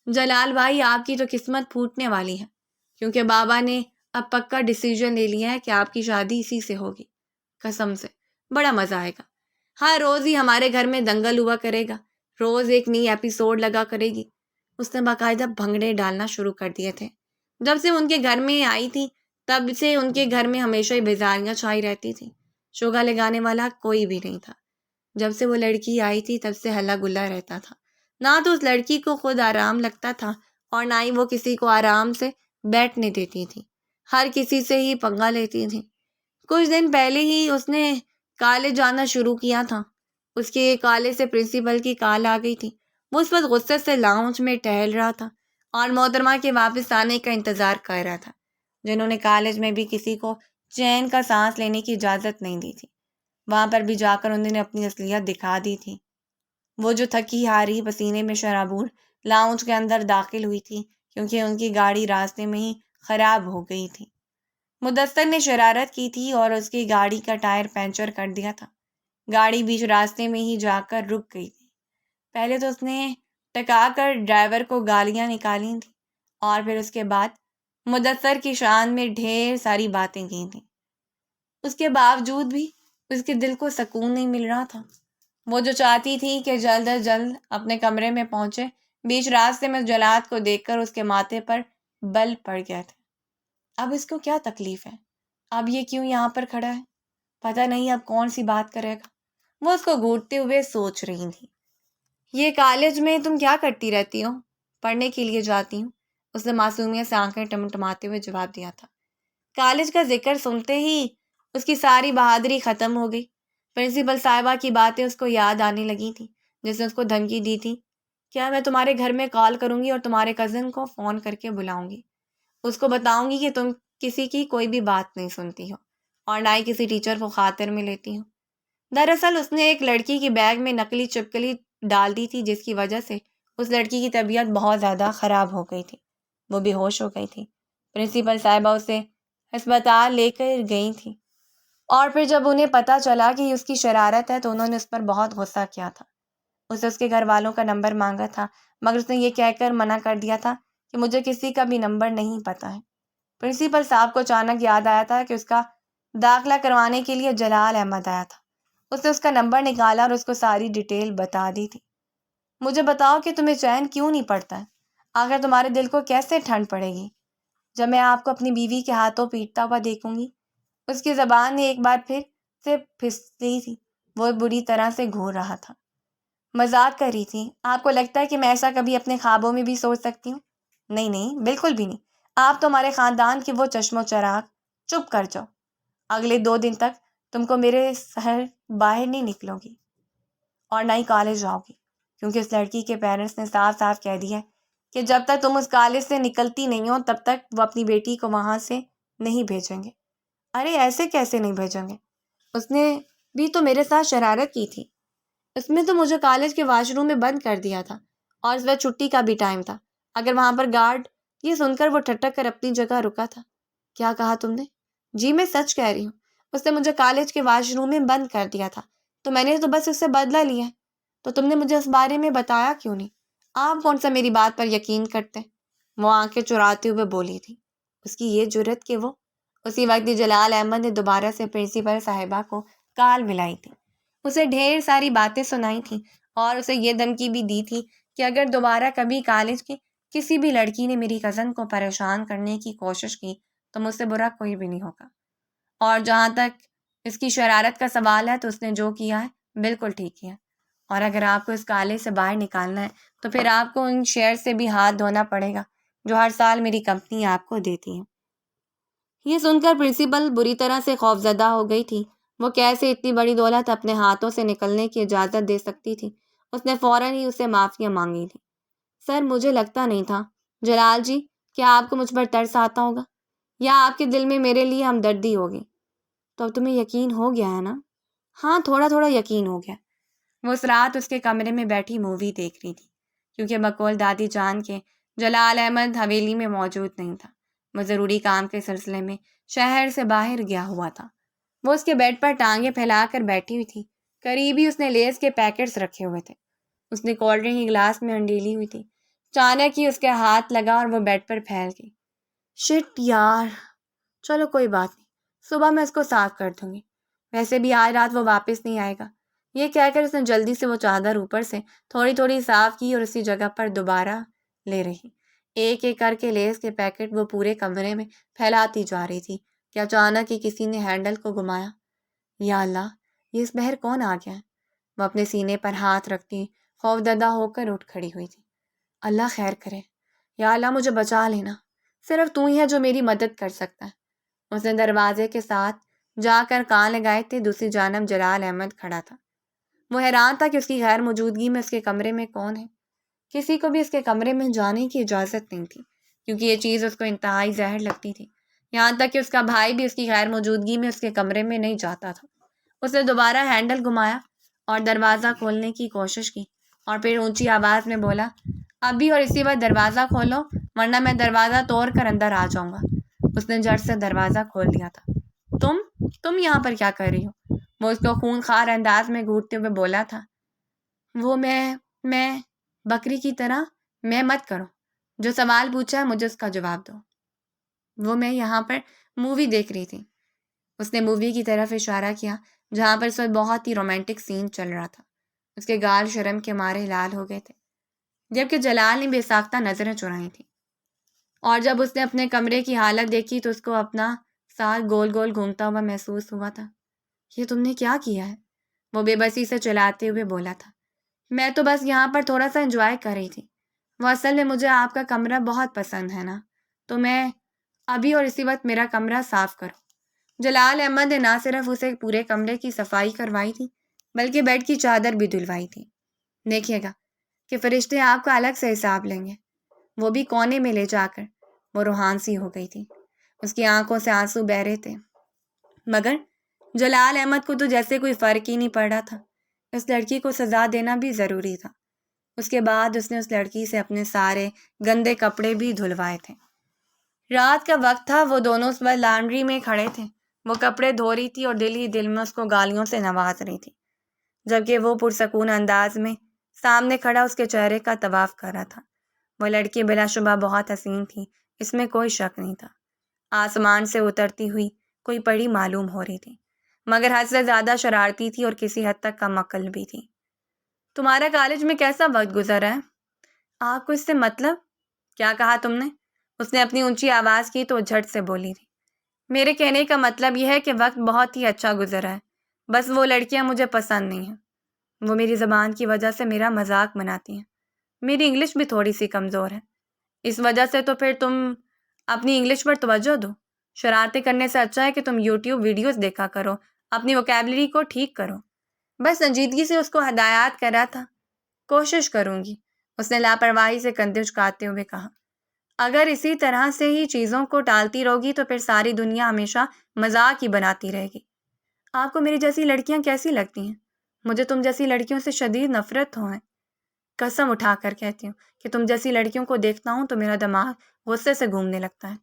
Speaker 1: جلال بھائی، آپ کی تو قسمت پھوٹنے والی ہے، کیونکہ بابا نے اب پکا ڈیسیژن لے لیا ہے کہ آپ کی شادی اسی سے ہوگی۔ قسم سے بڑا مزہ آئے گا۔ ہر روز ہی ہمارے گھر میں دنگل ہوا کرے گا، روز ایک نئی ایپیسوڈ لگا کرے گی۔ اس نے باقاعدہ بھنگڑے ڈالنا شروع کر دیے تھے۔ جب سے ان کے گھر میں آئی تھی تب سے ان کے گھر میں ہمیشہ ہی بیزاریاں چھائی رہتی تھی، شوگا لگانے والا کوئی بھی نہیں تھا۔ جب سے وہ لڑکی آئی تھی تب سے ہلا گلا رہتا تھا۔ نہ تو اس لڑکی کو خود آرام لگتا تھا اور نہ ہی وہ کسی کو آرام سے بیٹھنے دیتی تھی، ہر کسی سے ہی پنگا لیتی تھی۔ کچھ دن پہلے ہی اس نے کالج جانا شروع کیا تھا۔ اس کے کالج سے پرنسپل کی کال آ گئی تھی۔ وہ اس وقت غصے سے لاؤنج میں ٹہل رہا تھا اور محترمہ کے واپس آنے کا انتظار کر رہا تھا، جنہوں نے کالج میں بھی کسی کو چین کا سانس لینے کی اجازت نہیں دی تھی۔ وہاں پر بھی جا کر انہوں نے اپنی اصلیت دکھا دی تھی۔ وہ جو تھکی ہاری پسینے میں شرابور لاؤنج کے اندر داخل ہوئی تھی، کیونکہ ان کی گاڑی راستے میں ہی خراب ہو گئی تھی۔ مدثر نے شرارت کی تھی اور اس کی گاڑی کا ٹائر پنچر کر دیا تھا۔ گاڑی بیچ راستے میں ہی جا کر رک گئی تھی۔ پہلے تو اس نے ٹکا کر ڈرائیور کو گالیاں نکالی تھیں اور پھر اس کے بعد مدثر کی شان میں ڈھیر ساری باتیں کی تھیں۔ اس کے باوجود بھی اس کے دل کو سکون نہیں مل رہا تھا۔ وہ جو چاہتی تھی کہ جلد از جلد اپنے کمرے میں پہنچے، بیچ راستے میں جلاد کو دیکھ کر اس کے ماتھے پر بل پڑ گئے تھے۔ اب اس کو کیا تکلیف ہے؟ اب یہ کیوں یہاں پر کھڑا ہے؟ پتہ نہیں اب کون سی بات کرے گا۔ وہ اس کو گھونٹتے ہوئے سوچ رہی تھی۔ یہ کالج میں تم کیا کرتی رہتی ہو؟ پڑھنے کے لیے جاتی ہوں، اس نے معصومیت سے آنکھیں ٹمٹماتے ہوئے جواب دیا تھا۔ کالج کا ذکر سنتے ہی اس کی ساری بہادری ختم ہو گئی۔ پرنسپل صاحبہ کی باتیں اس کو یاد آنے لگی تھی، جس نے اس کو دھمکی دی تھی، کیا میں تمہارے گھر میں کال کروں گی اور تمہارے کزن کو فون کر کے بلاؤں گی، اس کو بتاؤں گی کہ تم کسی کی کوئی بھی بات نہیں سنتی ہو اور نہ ہی کسی ٹیچر کو خاطر میں لیتی ہو۔ دراصل اس نے ایک لڑکی کی بیگ میں نقلی چپکلی ڈال دی تھی، جس کی وجہ سے اس لڑکی کی طبیعت بہت زیادہ خراب ہو گئی تھی، وہ بے ہوش ہو گئی تھی۔ پرنسپل صاحبہ اسے ہسپتال لے کر گئی تھی، اور پھر جب انہیں پتہ چلا کہ یہ اس کی شرارت ہے تو انہوں نے اس پر بہت غصہ کیا تھا۔ اسے اس کے گھر والوں کا نمبر مانگا تھا، مگر اس نے یہ کہہ کر منع کر دیا تھا کہ مجھے کسی کا بھی نمبر نہیں پتہ ہے۔ پرنسپل صاحب کو اچانک یاد آیا تھا کہ اس کا داخلہ کروانے کے لیے جلال احمد آیا تھا۔ اس نے اس کا نمبر نکالا اور اس کو ساری ڈیٹیل بتا دی تھی۔ مجھے بتاؤ کہ تمہیں چین کیوں نہیں پڑتا ہے؟ آخر تمہارے دل کو کیسے ٹھنڈ پڑے گی جب میں آپ کو اپنی بیوی کے ہاتھوں پیٹتا ہوا دیکھوں گی؟ اس کی زبان نے ایک بار پھر سے پھسلی تھی، وہ بری طرح سے گھور رہا تھا۔ مذاق کر رہی تھی؟ آپ کو لگتا ہے کہ میں ایسا کبھی اپنے خوابوں میں بھی سوچ سکتی ہوں؟ نہیں نہیں، بالکل بھی نہیں۔ آپ تمہارے خاندان کے وہ چشم و چراغ۔ چپ کر جاؤ، اگلے 2 دن تک تم کو میرے شہر باہر نہیں نکلو گی اور نہ ہی کالج جاؤ گی، کیونکہ اس لڑکی کے پیرنٹس نے صاف صاف کہہ دیا ہے کہ جب تک تم اس کالج سے نکلتی نہیں ہو تب تک وہ اپنی بیٹی کو وہاں سے نہیں بھیجیں گے۔ ارے ایسے کیسے نہیں بھیجیں گے؟ اس نے بھی تو میرے ساتھ شرارت کی تھی، اس میں تو مجھے کالج کے واش روم میں بند کر دیا تھا، اور اس وقت چھٹی کا بھی ٹائم تھا۔ اگر وہاں پر گارڈ، یہ سن کر وہ ٹھٹک کر اپنی جگہ رکا تھا۔ کیا کہا تم نے؟ جی میں سچ کہہ رہی ہوں، اس نے مجھے کالج کے واش روم میں بند کر دیا تھا، تو میں نے تو بس اس سے بدلہ لیا ہے۔ تو تم نے مجھے اس بارے میں بتایا کیوں نہیں؟ آپ کون سا میری بات پر یقین کرتے؟ وہ آنکھیں چراتے ہوئے بولی تھی۔ اس کی یہ جرت کہ وہ اسی وقت جلال احمد نے دوبارہ سے پرنسپل صاحبہ کو کال ملائی تھی، اسے ڈھیر ساری باتیں سنائی تھیں اور اسے یہ دھمکی بھی دی تھی کہ اگر دوبارہ کبھی کالج کی کسی بھی لڑکی نے میری کزن کو پریشان کرنے کی کوشش کی تو مجھ سے برا کوئی بھی نہیں ہوگا۔ اور جہاں تک اس کی شرارت کا سوال ہے تو اس نے جو کیا ہے بالکل ٹھیک کیا، اور اگر آپ کو اس کالج سے باہر نکالنا ہے تو پھر آپ کو ان شیئر سے بھی ہاتھ دھونا پڑے گا جو ہر سال میری کمپنی آپ کو دیتی ہے۔ یہ سن کر پرنسپل بری طرح سے خوفزدہ ہو گئی تھی۔ وہ کیسے اتنی بڑی دولت اپنے ہاتھوں سے نکلنے کی اجازت دے سکتی تھی؟ اس نے فوراً ہی اسے معافیاں مانگی تھی۔ سر مجھے لگتا نہیں تھا۔ جلال جی، کیا آپ کو مجھ پر ترس آتا ہوگا یا آپ کے دل میں میرے لیے ہمدردی ہوگی؟ تو اب تمہیں یقین ہو گیا ہے نا؟ ہاں تھوڑا تھوڑا یقین ہو گیا۔ وہ اس رات اس کے کمرے میں بیٹھی مووی دیکھ رہی تھی، کیونکہ بقول دادی جان کے جلال احمد حویلی میں موجود نہیں تھا۔ وہ ضروری کام کے سلسلے میں شہر سے باہر گیا ہوا تھا۔ وہ اس کے بیڈ پر ٹانگیں پھیلا کر بیٹھی ہوئی تھی، قریب ہی اس نے لیز کے پیکٹس رکھے ہوئے تھے۔ اس نے کولڈ ڈرنک کی گلاس میں انڈیلی ہوئی تھی۔ اچانک ہی اس کے ہاتھ لگا اور وہ بیڈ پر پھیل گئی۔ شٹ یار، چلو کوئی بات نہیں، صبح میں اس کو صاف کر دوں گی، ویسے بھی آج رات وہ واپس نہیں آئے گا۔ یہ کہہ کر اس نے جلدی سے وہ چادر اوپر سے تھوڑی تھوڑی صاف کی اور اسی جگہ پر دوبارہ لے رہی۔ ایک ایک کر کے لیز کے پیکٹ وہ پورے کمرے میں پھیلاتی جا رہی تھی کہ اچانک ہی کسی نے ہینڈل کو گھمایا۔ یا اللہ، یہ اس بہر کون آ گیا ہے؟ وہ اپنے سینے پر ہاتھ رکھتی خوفزدہ ہو کر اٹھ کھڑی ہوئی تھی۔ اللہ خیر کرے، یا اللہ مجھے بچا لینا، صرف تو ہی ہے جو میری مدد کر سکتا ہے۔ اس نے دروازے کے ساتھ جا کر کان لگائے تھے۔ دوسری جانب جلال احمد کھڑا تھا۔ وہ حیران تھا کہ اس کی غیر موجودگی میں اس کے کمرے میں کون ہے۔ کسی کو بھی اس کے کمرے میں جانے کی اجازت نہیں تھی، کیونکہ یہ چیز اس کو انتہائی زہر لگتی تھی۔ یہاں تک کہ اس کا بھائی بھی اس کی غیر موجودگی میں اس کے کمرے میں نہیں جاتا تھا۔ اس نے دوبارہ ہینڈل گھمایا اور دروازہ کھولنے کی کوشش کی، اور پھر اونچی آواز میں بولا، ابھی اور اسی وقت دروازہ کھولو ورنہ میں دروازہ توڑ کر اندر آ جاؤں گا۔ اس نے جھٹ سے دروازہ کھول دیا تھا۔ تم یہاں پر کیا کر رہی ہو؟ وہ اس کو خونخوار انداز میں گھورتے ہوئے بولا تھا۔ وہ میں بکری کی طرح میں مت کرو، جو سوال پوچھا ہے مجھے اس کا جواب دو۔ وہ میں یہاں پر مووی دیکھ رہی تھی۔ اس نے مووی کی طرف اشارہ کیا۔ جہاں پر اس وقت بہت ہی رومانٹک سین چل رہا تھا۔ اس کے گال شرم کے مارے لال ہو گئے تھے، جبکہ جلال نے بے ساختہ نظریں چرائی تھیں، اور جب اس نے اپنے کمرے کی حالت دیکھی تو اس کو اپنا ساتھ گول گول گھومتا ہوا محسوس ہوا تھا۔ یہ تم نے کیا کیا ہے؟ وہ بے بسی سے چلاتے ہوئے بولا تھا۔ میں تو بس یہاں پر تھوڑا سا انجوائے کر رہی تھی۔ وہ اصل میں مجھے آپ کا کمرہ بہت پسند ہے نا، تو میں ابھی اور اسی وقت میرا کمرہ صاف کرو۔ جلال احمد نے نہ صرف اسے پورے کمرے کی صفائی کروائی تھی بلکہ بیڈ کی چادر بھی دھلوائی تھی۔ دیکھیے گا کہ فرشتے آپ کا الگ سے حساب لیں گے، وہ بھی کونے میں لے جا کر۔ وہ روحان سی ہو گئی تھی، اس کی آنکھوں سے آنسو بہ رہے تھے، مگر جلال احمد کو تو جیسے کوئی فرق ہی نہیں پڑ رہا تھا۔ اس لڑکی کو سزا دینا بھی ضروری تھا۔ اس کے بعد اس نے اس لڑکی سے اپنے سارے گندے کپڑے بھی دھلوائے تھے۔ رات کا وقت تھا، وہ دونوں اس وقت لانڈری میں کھڑے تھے۔ وہ کپڑے دھو رہی تھی اور دل ہی دل میں اس کو گالیوں سے نواز رہی تھی، جبکہ وہ پرسکون انداز میں سامنے کھڑا اس کے چہرے کا طواف کر رہا تھا۔ وہ لڑکی بلا شبہ بہت حسین تھی، اس میں کوئی شک نہیں تھا۔ آسمان سے اترتی ہوئی کوئی پری معلوم ہو رہی تھی، مگر حد سے زیادہ شرارتی تھی اور کسی حد تک کم عقل بھی تھی۔ تمہارا کالج میں کیسا وقت گزرا ہے؟ آپ کو اس سے مطلب؟ کیا کہا تم نے؟ اس نے اپنی اونچی آواز کی تو جھٹ سے بولی تھی۔ میرے کہنے کا مطلب یہ ہے کہ وقت بہت ہی اچھا گزرا ہے، بس وہ لڑکیاں مجھے پسند نہیں ہیں۔ وہ میری زبان کی وجہ سے میرا مذاق بناتی ہیں۔ میری انگلش بھی تھوڑی سی کمزور ہے، اس وجہ سے تو پھر تم اپنی انگلش پر توجہ دو۔ شرارتیں کرنے سے اچھا ہے کہ تم یوٹیوب ویڈیوز دیکھا کرو، اپنی ووکیبلری کو ٹھیک کرو۔ بس سنجیدگی سے اس کو ہدایات کر رہا تھا۔ کوشش کروں گی، اس نے لاپرواہی سے کندھے جھکاتے ہوئے کہا۔ اگر اسی طرح سے ہی چیزوں کو ٹالتی رہوگی تو پھر ساری دنیا ہمیشہ مذاق ہی بناتی رہے گی۔ آپ کو میری جیسی لڑکیاں کیسی لگتی ہیں؟ مجھے تم جیسی لڑکیوں سے شدید نفرت ہے۔ قسم اٹھا کر کہتی ہوں کہ تم جیسی لڑکیوں کو دیکھتا ہوں تو میرا دماغ غصے سے گھومنے لگتا ہے،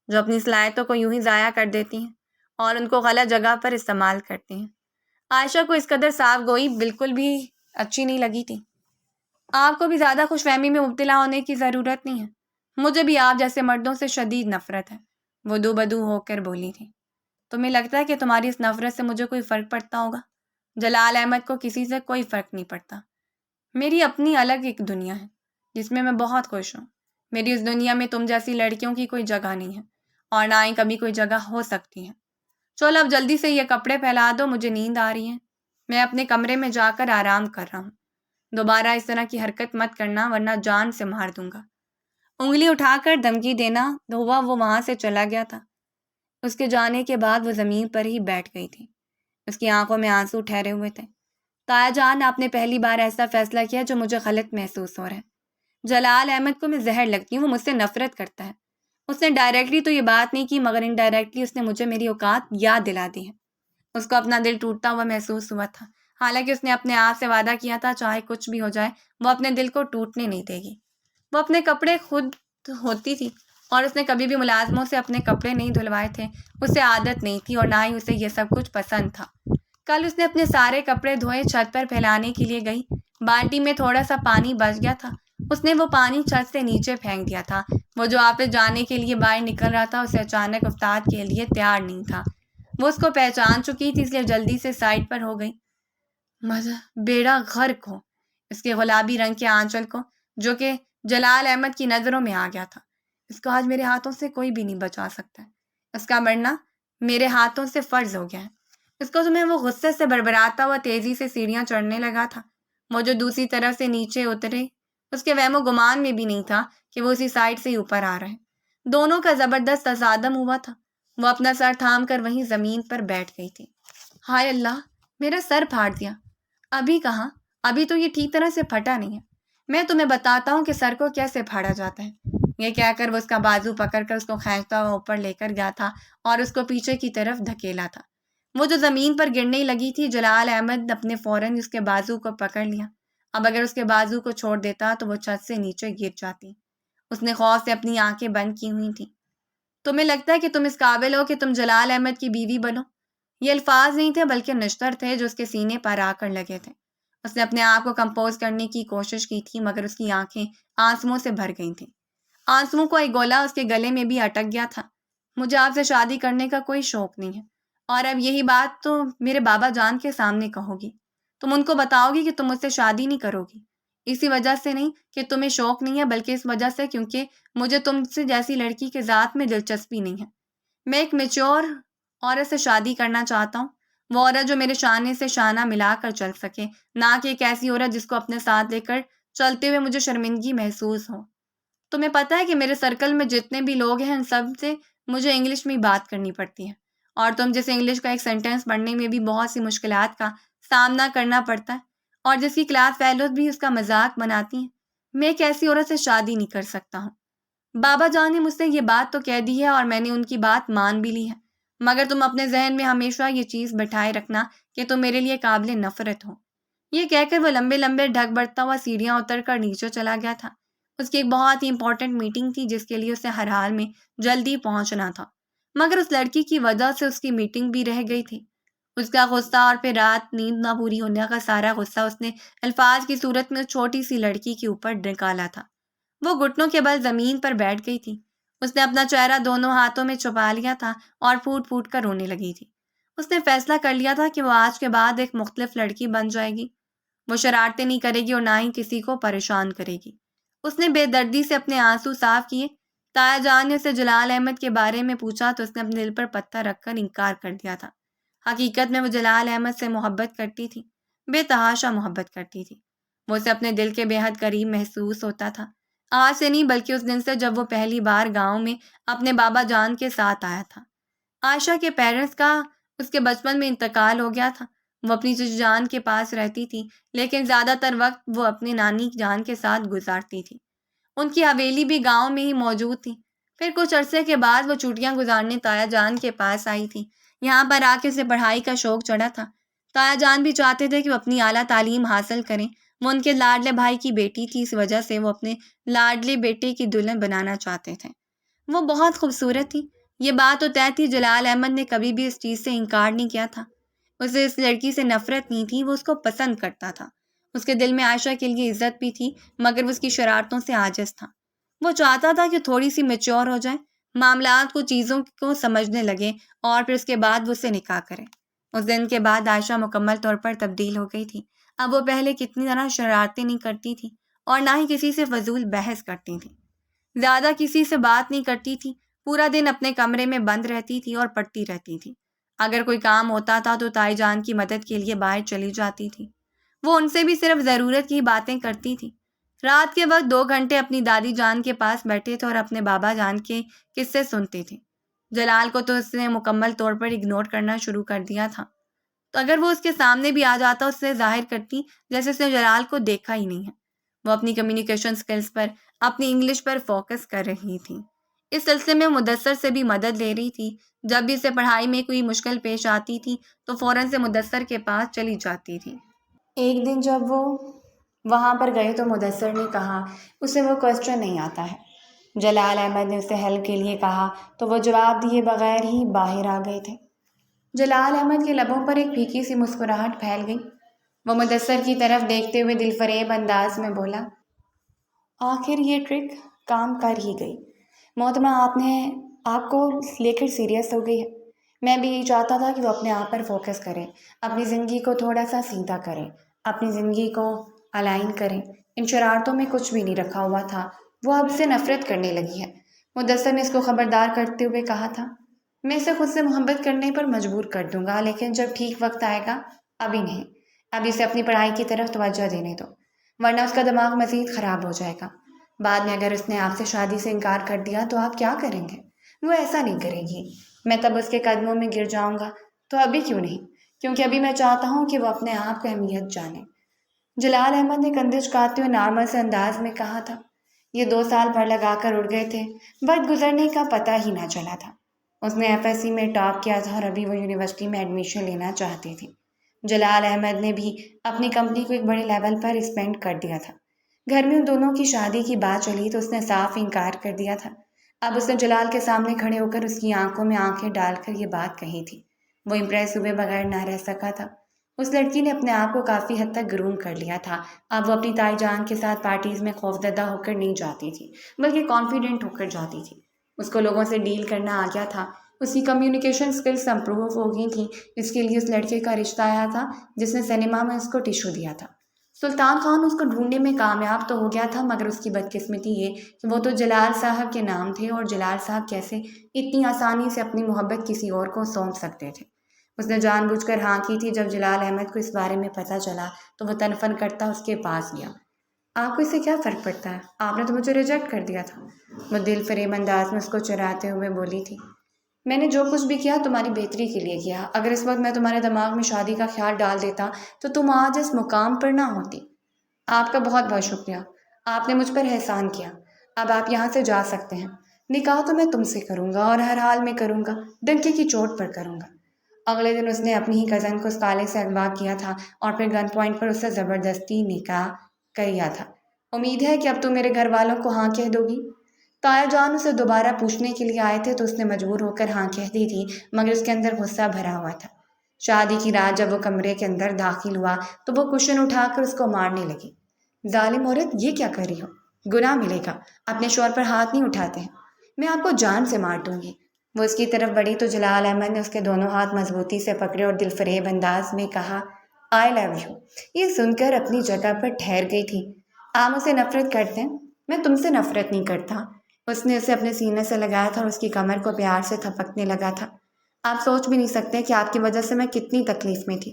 Speaker 1: جو اپنی صلاحیتوں کو یوں ہی ضائع کر دیتی ہیں اور ان کو غلط جگہ پر استعمال کرتی ہیں۔ عائشہ کو اس قدر صاف گوئی بالکل بھی اچھی نہیں لگی تھی۔ آپ کو بھی زیادہ خوش فہمی میں مبتلا ہونے کی ضرورت نہیں ہے، مجھے بھی آپ جیسے مردوں سے شدید نفرت ہے، وہ دو بدو ہو کر بولی تھی۔ تمہیں لگتا ہے کہ تمہاری اس نفرت سے مجھے کوئی فرق پڑتا ہوگا؟ جلال احمد کو کسی سے کوئی فرق نہیں پڑتا۔ میری اپنی الگ ایک دنیا ہے جس میں بہت خوش ہوں۔ میری اس دنیا میں تم جیسی لڑکیوں کی کوئی جگہ نہیں ہے اور نہ ہی کبھی کوئی جگہ ہو سکتی ہے۔ چلو اب جلدی سے یہ کپڑے پھیلا دو، مجھے نیند آ رہی ہے، میں اپنے کمرے میں جا کر آرام کر رہا ہوں۔ دوبارہ اس طرح کی حرکت مت کرنا ورنہ جان سے مار دوں گا۔ انگلی اٹھا کر دھمکی دینا ہوا وہ وہاں سے چلا گیا تھا۔ اس کے جانے کے بعد وہ زمین پر ہی بیٹھ گئی تھی، اس کی آنکھوں میں آنسو ٹھہرے ہوئے تھے۔ تایا جان، آپ نے پہلی بار ایسا فیصلہ کیا جو مجھے غلط محسوس ہو رہا ہے۔ جلال احمد کو میں زہر لگتی ہوں، وہ مجھ سے نفرت کرتا ہے۔ اس نے ڈائریکٹلی تو یہ بات نہیں کی مگر انڈائریکٹلی اس نے مجھے میری اوقات یاد دلا دی ہے۔ اس کو اپنا دل ٹوٹتا ہوا محسوس ہوا تھا، حالانکہ اس نے اپنے آپ سے وعدہ کیا تھا چاہے کچھ بھی ہو جائے وہ اپنے دل کو ٹوٹنے نہیں دے گی۔ وہ اپنے کپڑے خود ہوتی تھی اور اس نے کبھی بھی ملازموں سے اپنے کپڑے نہیں دھلوائے تھے، اسے عادت نہیں تھی اور نہ ہی اسے یہ سب کچھ پسند تھا۔ کل اس نے اپنے سارے کپڑے دھوئے، چھت پر پھیلانے کے لیے گئی، بالٹی میں تھوڑا سا پانی بچ گیا تھا، اس نے وہ پانی چھت سے نیچے پھینک دیا تھا۔ وہ جو آفس جانے کے لیے باہر نکل رہا تھا اسے اچانک افتاد کے لیے تیار نہیں تھا۔ وہ اس کو پہچان چکی تھی اس لیے جلدی سے سائڈ پر ہو گئی۔ بیڑا غرق ہو اس کے گلابی رنگ کے آنچل کو، جو کہ جلال احمد کی نظروں میں آ گیا تھا۔ اس کو آج میرے ہاتھوں سے کوئی بھی نہیں بچا سکتا ہے، اس کا مرنا میرے ہاتھوں سے فرض ہو گیا ہے۔ اس کو تمہیں وہ غصے سے بڑبڑاتا ہوا تیزی سے سیڑھیاں چڑھنے لگا تھا۔ وہ جو دوسری طرف سے نیچے اترے، اس کے وہم و گمان میں بھی نہیں تھا کہ وہ اسی سائڈ سے ہی اوپر آ رہے ہیں۔ دونوں کا زبردست تصادم ہوا تھا۔ وہ اپنا سر تھام کر وہیں زمین پر بیٹھ گئی تھی۔ ہائے اللہ، میرا سر پھاڑ دیا۔ ابھی کہاں؟ ابھی تو یہ ٹھیک طرح سے پھٹا نہیں ہے۔ میں تمہیں بتاتا ہوں کہ سر کو کیسے پھاڑا جاتا ہے۔ یہ کہہ کر وہ اس کا بازو پکڑ کر اس کو کھینچتا ہوا اوپر لے کر گیا تھا اور اس کو پیچھے کی طرف دھکیلا تھا۔ وہ جو زمین پر گرنے لگی تھی، جلال احمد اپنے فوراً اس کے بازو کو پکڑ لیا۔ اب اگر اس کے بازو کو چھوڑ دیتا تو وہ چھت سے نیچے گر جاتی۔ اس نے خوف سے اپنی آنکھیں بند کی ہوئی تھیں۔ تمہیں لگتا ہے کہ تم اس قابل ہو کہ تم جلال احمد کی بیوی بنو؟ یہ الفاظ نہیں تھے بلکہ نشتر تھے جو اس کے سینے پر آ کر لگے تھے۔ اس نے اپنے آپ کو کمپوز کرنے کی کوشش کی تھی مگر اس کی آنکھیں آنسوؤں سے بھر گئی تھیں۔ آنسوؤں کا ایک گولا اس کے گلے میں بھی اٹک گیا تھا۔ مجھے آپ سے شادی کرنے کا کوئی شوق نہیں ہے، اور اب یہی بات تو میرے بابا جان کے سامنے کہو گی. تم ان کو بتاؤ گی کہ تم مجھ سے شادی نہیں کرو گی. اسی وجہ سے نہیں کہ تمہیں شوق نہیں ہے، بلکہ اس وجہ سے کیونکہ مجھے تم سے جیسی لڑکی کے ذات میں دلچسپی نہیں ہے. میں ایک میچور عورت سے شادی کرنا چاہتا ہوں، وہ عورت جو میرے شانے سے شانہ ملا کر چل سکے، نہ کہ ایک ایسی عورت جس کو اپنے ساتھ لے کر چلتے ہوئے مجھے شرمندگی محسوس ہو. تمہیں پتہ ہے کہ میرے سرکل میں جتنے بھی لوگ ہیں ان سب سے مجھے انگلش میں ہی بات کرنی پڑتی ہے، اور تم جیسے انگلش کا ایک سینٹینس پڑھنے میں بھی بہت سی مشکلات کا سامنا کرنا پڑتا ہے، اور جس کی کلاس فیلوز بھی اس کا مذاق بناتی ہیں. میں ایک ایسی عورت سے شادی نہیں کر سکتا ہوں. بابا جان نے مجھ سے یہ بات تو کہہ دی ہے اور میں نے ان کی بات مان بھی لی ہے، مگر تم اپنے ذہن میں ہمیشہ یہ چیز بٹھائے رکھنا کہ تم میرے لیے قابل نفرت ہو. یہ کہہ کر وہ لمبے لمبے ڈھگ بڑھتا ہوا سیڑھیاں اتر کر نیچے چلا گیا تھا. اس کی ایک بہت ہی امپورٹنٹ میٹنگ تھی جس کے لیے اسے ہر حال میں جلدی پہنچنا تھا، مگر اس لڑکی کی وجہ سے اس کی میٹنگ بھی رہ گئی تھی. اس کا غصہ اور پھر رات نیند نہ پوری ہونے کا سارا غصہ اس نے الفاظ کی صورت میں اس چھوٹی سی لڑکی کے اوپر نکالا تھا. وہ گھٹنوں کے بل زمین پر بیٹھ گئی تھی. اس نے اپنا چہرہ دونوں ہاتھوں میں چھپا لیا تھا اور پھوٹ پھوٹ کر رونے لگی تھی. اس نے فیصلہ کر لیا تھا کہ وہ آج کے بعد ایک مختلف لڑکی بن جائے گی. وہ شرارتیں نہیں کرے گی اور نہ ہی کسی کو پریشان کرے گی. اس نے بے دردی سے اپنے آنسو صاف کیے. تایا جان نے اسے جلال احمد کے بارے میں پوچھا تو اس نے اپنے دل پر پتھر رکھ کر انکار کر دیا تھا. حقیقت میں وہ جلال احمد سے محبت کرتی تھی، بے تحاشا محبت کرتی تھی. وہ اسے اپنے دل کے بے حد قریب محسوس ہوتا تھا. آج سے نہیں بلکہ اس دن سے جب وہ پہلی بار گاؤں میں اپنے بابا جان کے ساتھ آیا تھا. عائشہ کے پیرنٹس کا اس کے بچپن میں انتقال ہو گیا تھا. وہ اپنی چچی جان کے پاس رہتی تھی، لیکن زیادہ تر وقت وہ اپنی نانی جان کے ساتھ گزارتی تھی. ان کی حویلی بھی گاؤں میں ہی موجود تھی. پھر کچھ عرصے کے بعد وہ چھٹیاں گزارنے تایا جان کے پاس آئی تھی. یہاں پر آ کے اسے پڑھائی کا شوق چڑھا تھا. تایا جان بھی چاہتے تھے کہ وہ اپنی اعلیٰ تعلیم حاصل کریں. وہ ان کے لاڈلے بھائی کی بیٹی تھی، اس وجہ سے وہ اپنے لاڈلے بیٹے کی دلہن بنانا چاہتے تھے. وہ بہت خوبصورت تھی، یہ بات تو طے تھی. جلال احمد نے کبھی بھی اس چیز سے انکار نہیں کیا تھا. اسے اس لڑکی سے نفرت نہیں تھی، وہ اس کو پسند کرتا تھا. اس کے دل میں عائشہ کے لیے عزت بھی تھی، مگر وہ اس کی شرارتوں سے عاجز تھا. وہ چاہتا تھا کہ تھوڑی سی میچور ہو جائے، معاملات کو چیزوں کو سمجھنے لگے اور پھر اس کے بعد وہ اسے نکاح کرے. اس دن کے بعد عائشہ مکمل طور پر تبدیل ہو گئی تھی. اب وہ پہلے کتنی طرح شرارتیں نہیں کرتی تھی اور نہ ہی کسی سے فضول بحث کرتی تھی. زیادہ کسی سے بات نہیں کرتی تھی. پورا دن اپنے کمرے میں بند رہتی تھی اور پڑھتی رہتی تھی. اگر کوئی کام ہوتا تھا تو تائی جان کی مدد کے لیے باہر چلی جاتی تھی. وہ ان سے بھی صرف ضرورت کی باتیں کرتی تھی. رات کے وقت 2 گھنٹے اپنی دادی جان کے پاس بیٹھے تھے اور اپنے بابا جان کے قصے سنتے تھے. جلال کو تو اس نے مکمل طور پر اگنور کرنا شروع کر دیا تھا. تو اگر وہ اس کے سامنے بھی آ جاتا اس سے ظاہر کرتی جیسے اس نے جلال کو دیکھا ہی نہیں ہے. وہ اپنی کمیونیکیشن سکلز پر، اپنی انگلش پر فوکس کر رہی تھی. اس سلسلے میں مدثر سے بھی مدد لے رہی تھی. جب بھی اسے پڑھائی میں کوئی مشکل پیش آتی تھی تو فوراً سے مدثر کے پاس چلی جاتی تھی. ایک دن جب وہ وہاں پر گئے تو مدثر نے کہا اسے وہ کوسچن نہیں آتا ہے. جلال احمد نے اسے حل کے لیے کہا تو وہ جواب دیے بغیر ہی باہر آ گئے تھے. جلال احمد کے لبوں پر ایک پھیکی سی مسکراہٹ پھیل گئی. وہ مدثر کی طرف دیکھتے ہوئے دل فریب انداز میں بولا، آخر یہ ٹرک کام کر ہی گئی. محترمہ آپ کو لے کر سیریس ہو گئی ہے. میں بھی یہی چاہتا تھا کہ وہ اپنے آپ پر فوکس کریں، اپنی زندگی کو تھوڑا سا سیدھا کریں، اپنی زندگی کو الائن کریں. ان شرارتوں میں کچھ بھی نہیں رکھا ہوا تھا. وہ اب سے نفرت کرنے لگی ہے. مدثر نے اس کو خبردار کرتے ہوئے کہا تھا، میں اسے خود سے محبت کرنے پر مجبور کر دوں گا، لیکن جب ٹھیک وقت آئے گا. ابھی نہیں. ابھی اسے اپنی پڑھائی کی طرف توجہ دینے دو، ورنہ اس کا دماغ مزید خراب ہو جائے گا. بعد میں اگر اس نے آپ سے شادی سے انکار کر دیا تو آپ کیا کریں گے؟ وہ ایسا نہیں کرے گی. میں تب اس کے قدموں میں گر جاؤں گا. تو ابھی کیوں نہیں؟ کیونکہ ابھی میں چاہتا ہوں کہ وہ اپنے آپ کو اہمیت جانے. جلال احمد نے کندھے جھکاتے ہوئے نارمل سے انداز میں کہا تھا. یہ 2 سال بھر لگا کر اڑ گئے تھے، وقت گزرنے کا پتہ ہی نہ چلا تھا. اس نے FSC میں ٹاپ کیا تھا اور ابھی وہ یونیورسٹی میں ایڈمیشن لینا چاہتی تھی. جلال احمد نے بھی اپنی کمپنی کو ایک بڑے لیول پر ایکسپینڈ کر دیا تھا. گھر میں ان دونوں کی شادی کی بات چلی تو اس نے صاف انکار کر دیا تھا. اب اس نے جلال کے سامنے کھڑے ہو کر اس کی آنکھوں میں آنکھیں ڈال کر یہ بات کہی تھی. وہ امپریس ہوئے بغیر نہ رہ سکا تھا. اس لڑکی نے اپنے آپ کو کافی حد تک گروم کر لیا تھا. اب وہ اپنی تائی جان کے ساتھ پارٹیز میں خوفزدہ ہو کر نہیں جاتی تھی، بلکہ کانفیڈنٹ ہو کر جاتی تھی. اس کو لوگوں سے ڈیل کرنا آ گیا تھا. اس کی کمیونیکیشن سکلز امپروو ہو گئی تھیں. اس کے لیے اس لڑکے کا رشتہ آیا تھا جس نے سنیما میں اس کو ٹیشو دیا تھا. سلطان خان اس کو ڈھونڈنے میں کامیاب تو ہو گیا تھا، مگر اس کی بدقسمتی یہ کہ وہ تو جلال صاحب کے نام تھے، اور جلال صاحب کیسے اتنی آسانی سے اپنی محبت کسی اور کو سونپ سکتے تھے. اس نے جان بوجھ کر ہاں کی تھی. جب جلال احمد کو اس بارے میں پتہ چلا تو وہ تنفن کرتا اس کے پاس گیا. آپ کو اس سے کیا فرق پڑتا ہے؟ آپ نے تو مجھے ریجیکٹ کر دیا تھا. وہ دل فریب انداز میں اس کو چراتے ہوئے بولی تھی. میں نے جو کچھ بھی کیا تمہاری بہتری کے لیے کیا. اگر اس وقت میں تمہارے دماغ میں شادی کا خیال ڈال دیتا تو تم آج اس مقام پر نہ ہوتی. آپ کا بہت بہت شکریہ. آپ نے مجھ پر احسان کیا. اب آپ یہاں سے جا سکتے ہیں. نکاح تو میں تم سے کروں گا، اور ہر حال میں کروں گا، ڈنکے کی چوٹ پر کروں گا. اگلے دن اس نے اپنی ہی کزن کو اس کالے سے اغوا کیا تھا اور پھر گن پوائنٹ پر اس سے زبردستی نکاح کیا تھا. امید ہے کہ اب تم میرے گھر والوں کو ہاں کہہ دو گی. تایا جان اسے دوبارہ پوچھنے کے لیے آئے تھے تو اس نے مجبور ہو کر ہاں کہہ دی تھی، مگر اس کے اندر غصہ بھرا ہوا تھا. شادی کی رات جب وہ کمرے کے اندر داخل ہوا تو وہ کشن اٹھا کر اس کو مارنے لگی. ظالم عورت، یہ کیا کر رہی ہو؟ گناہ ملے گا. اپنے شوہر پر ہاتھ نہیں اٹھاتے ہیں. میں آپ کو جان سے مار دوں گی. وہ اس کی طرف بڑھی تو جلال احمد نے اس کے دونوں ہاتھ مضبوطی سے پکڑے اور دل فریب انداز میں کہا، آئی لو یو. یہ سن کر اپنی جگہ پر ٹھہر گئی تھی. آپ مجھ سے نفرت کرتے ہیں؟ میں تم سے نفرت نہیں کرتا. اس نے اسے اپنے سینے سے لگایا تھا اور اس کی کمر کو پیار سے تھپکنے لگا تھا. آپ سوچ بھی نہیں سکتے کہ آپ کی وجہ سے میں کتنی تکلیف میں تھی.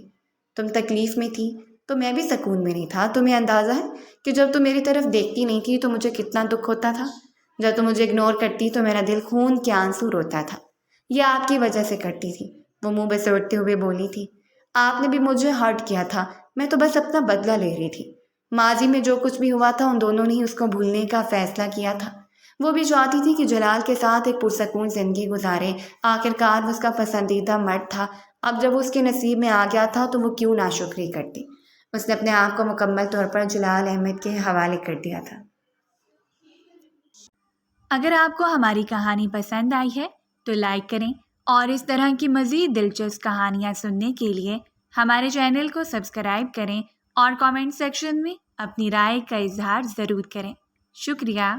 Speaker 1: تم تکلیف میں تھی تو میں بھی سکون میں نہیں تھا. تمہیں اندازہ ہے کہ جب تم میری طرف دیکھتی نہیں تھی تو مجھے کتنا دکھ ہوتا تھا؟ جب تم مجھے اگنور کرتی تو میرا دل خون کے آنسو روتا تھا. یہ آپ کی وجہ سے کرتی تھی. وہ منہ بسوڑتے ہوئے بولی تھی. آپ نے بھی مجھے ہرٹ کیا تھا. میں تو بس اپنا بدلہ لے رہی تھی. ماضی میں جو کچھ بھی ہوا تھا ان دونوں نے ہی اس کو بھولنے کا فیصلہ کیا تھا. وہ بھی چاہتی تھی کہ جلال کے ساتھ ایک پرسکون زندگی گزارے. آخرکار وہ اس کا پسندیدہ مرد تھا. اب جب اس کے نصیب میں آ گیا تھا تو وہ کیوں ناشکری کرتی. اس نے اپنے آپ کو مکمل طور پر جلال احمد کے حوالے کر دیا تھا. اگر آپ کو ہماری کہانی پسند آئی ہے تو لائک کریں، اور اس طرح کی مزید دلچسپ کہانیاں سننے کے لیے ہمارے چینل کو سبسکرائب کریں اور کامنٹ سیکشن میں اپنی رائے کا اظہار ضرور کریں. شکریہ.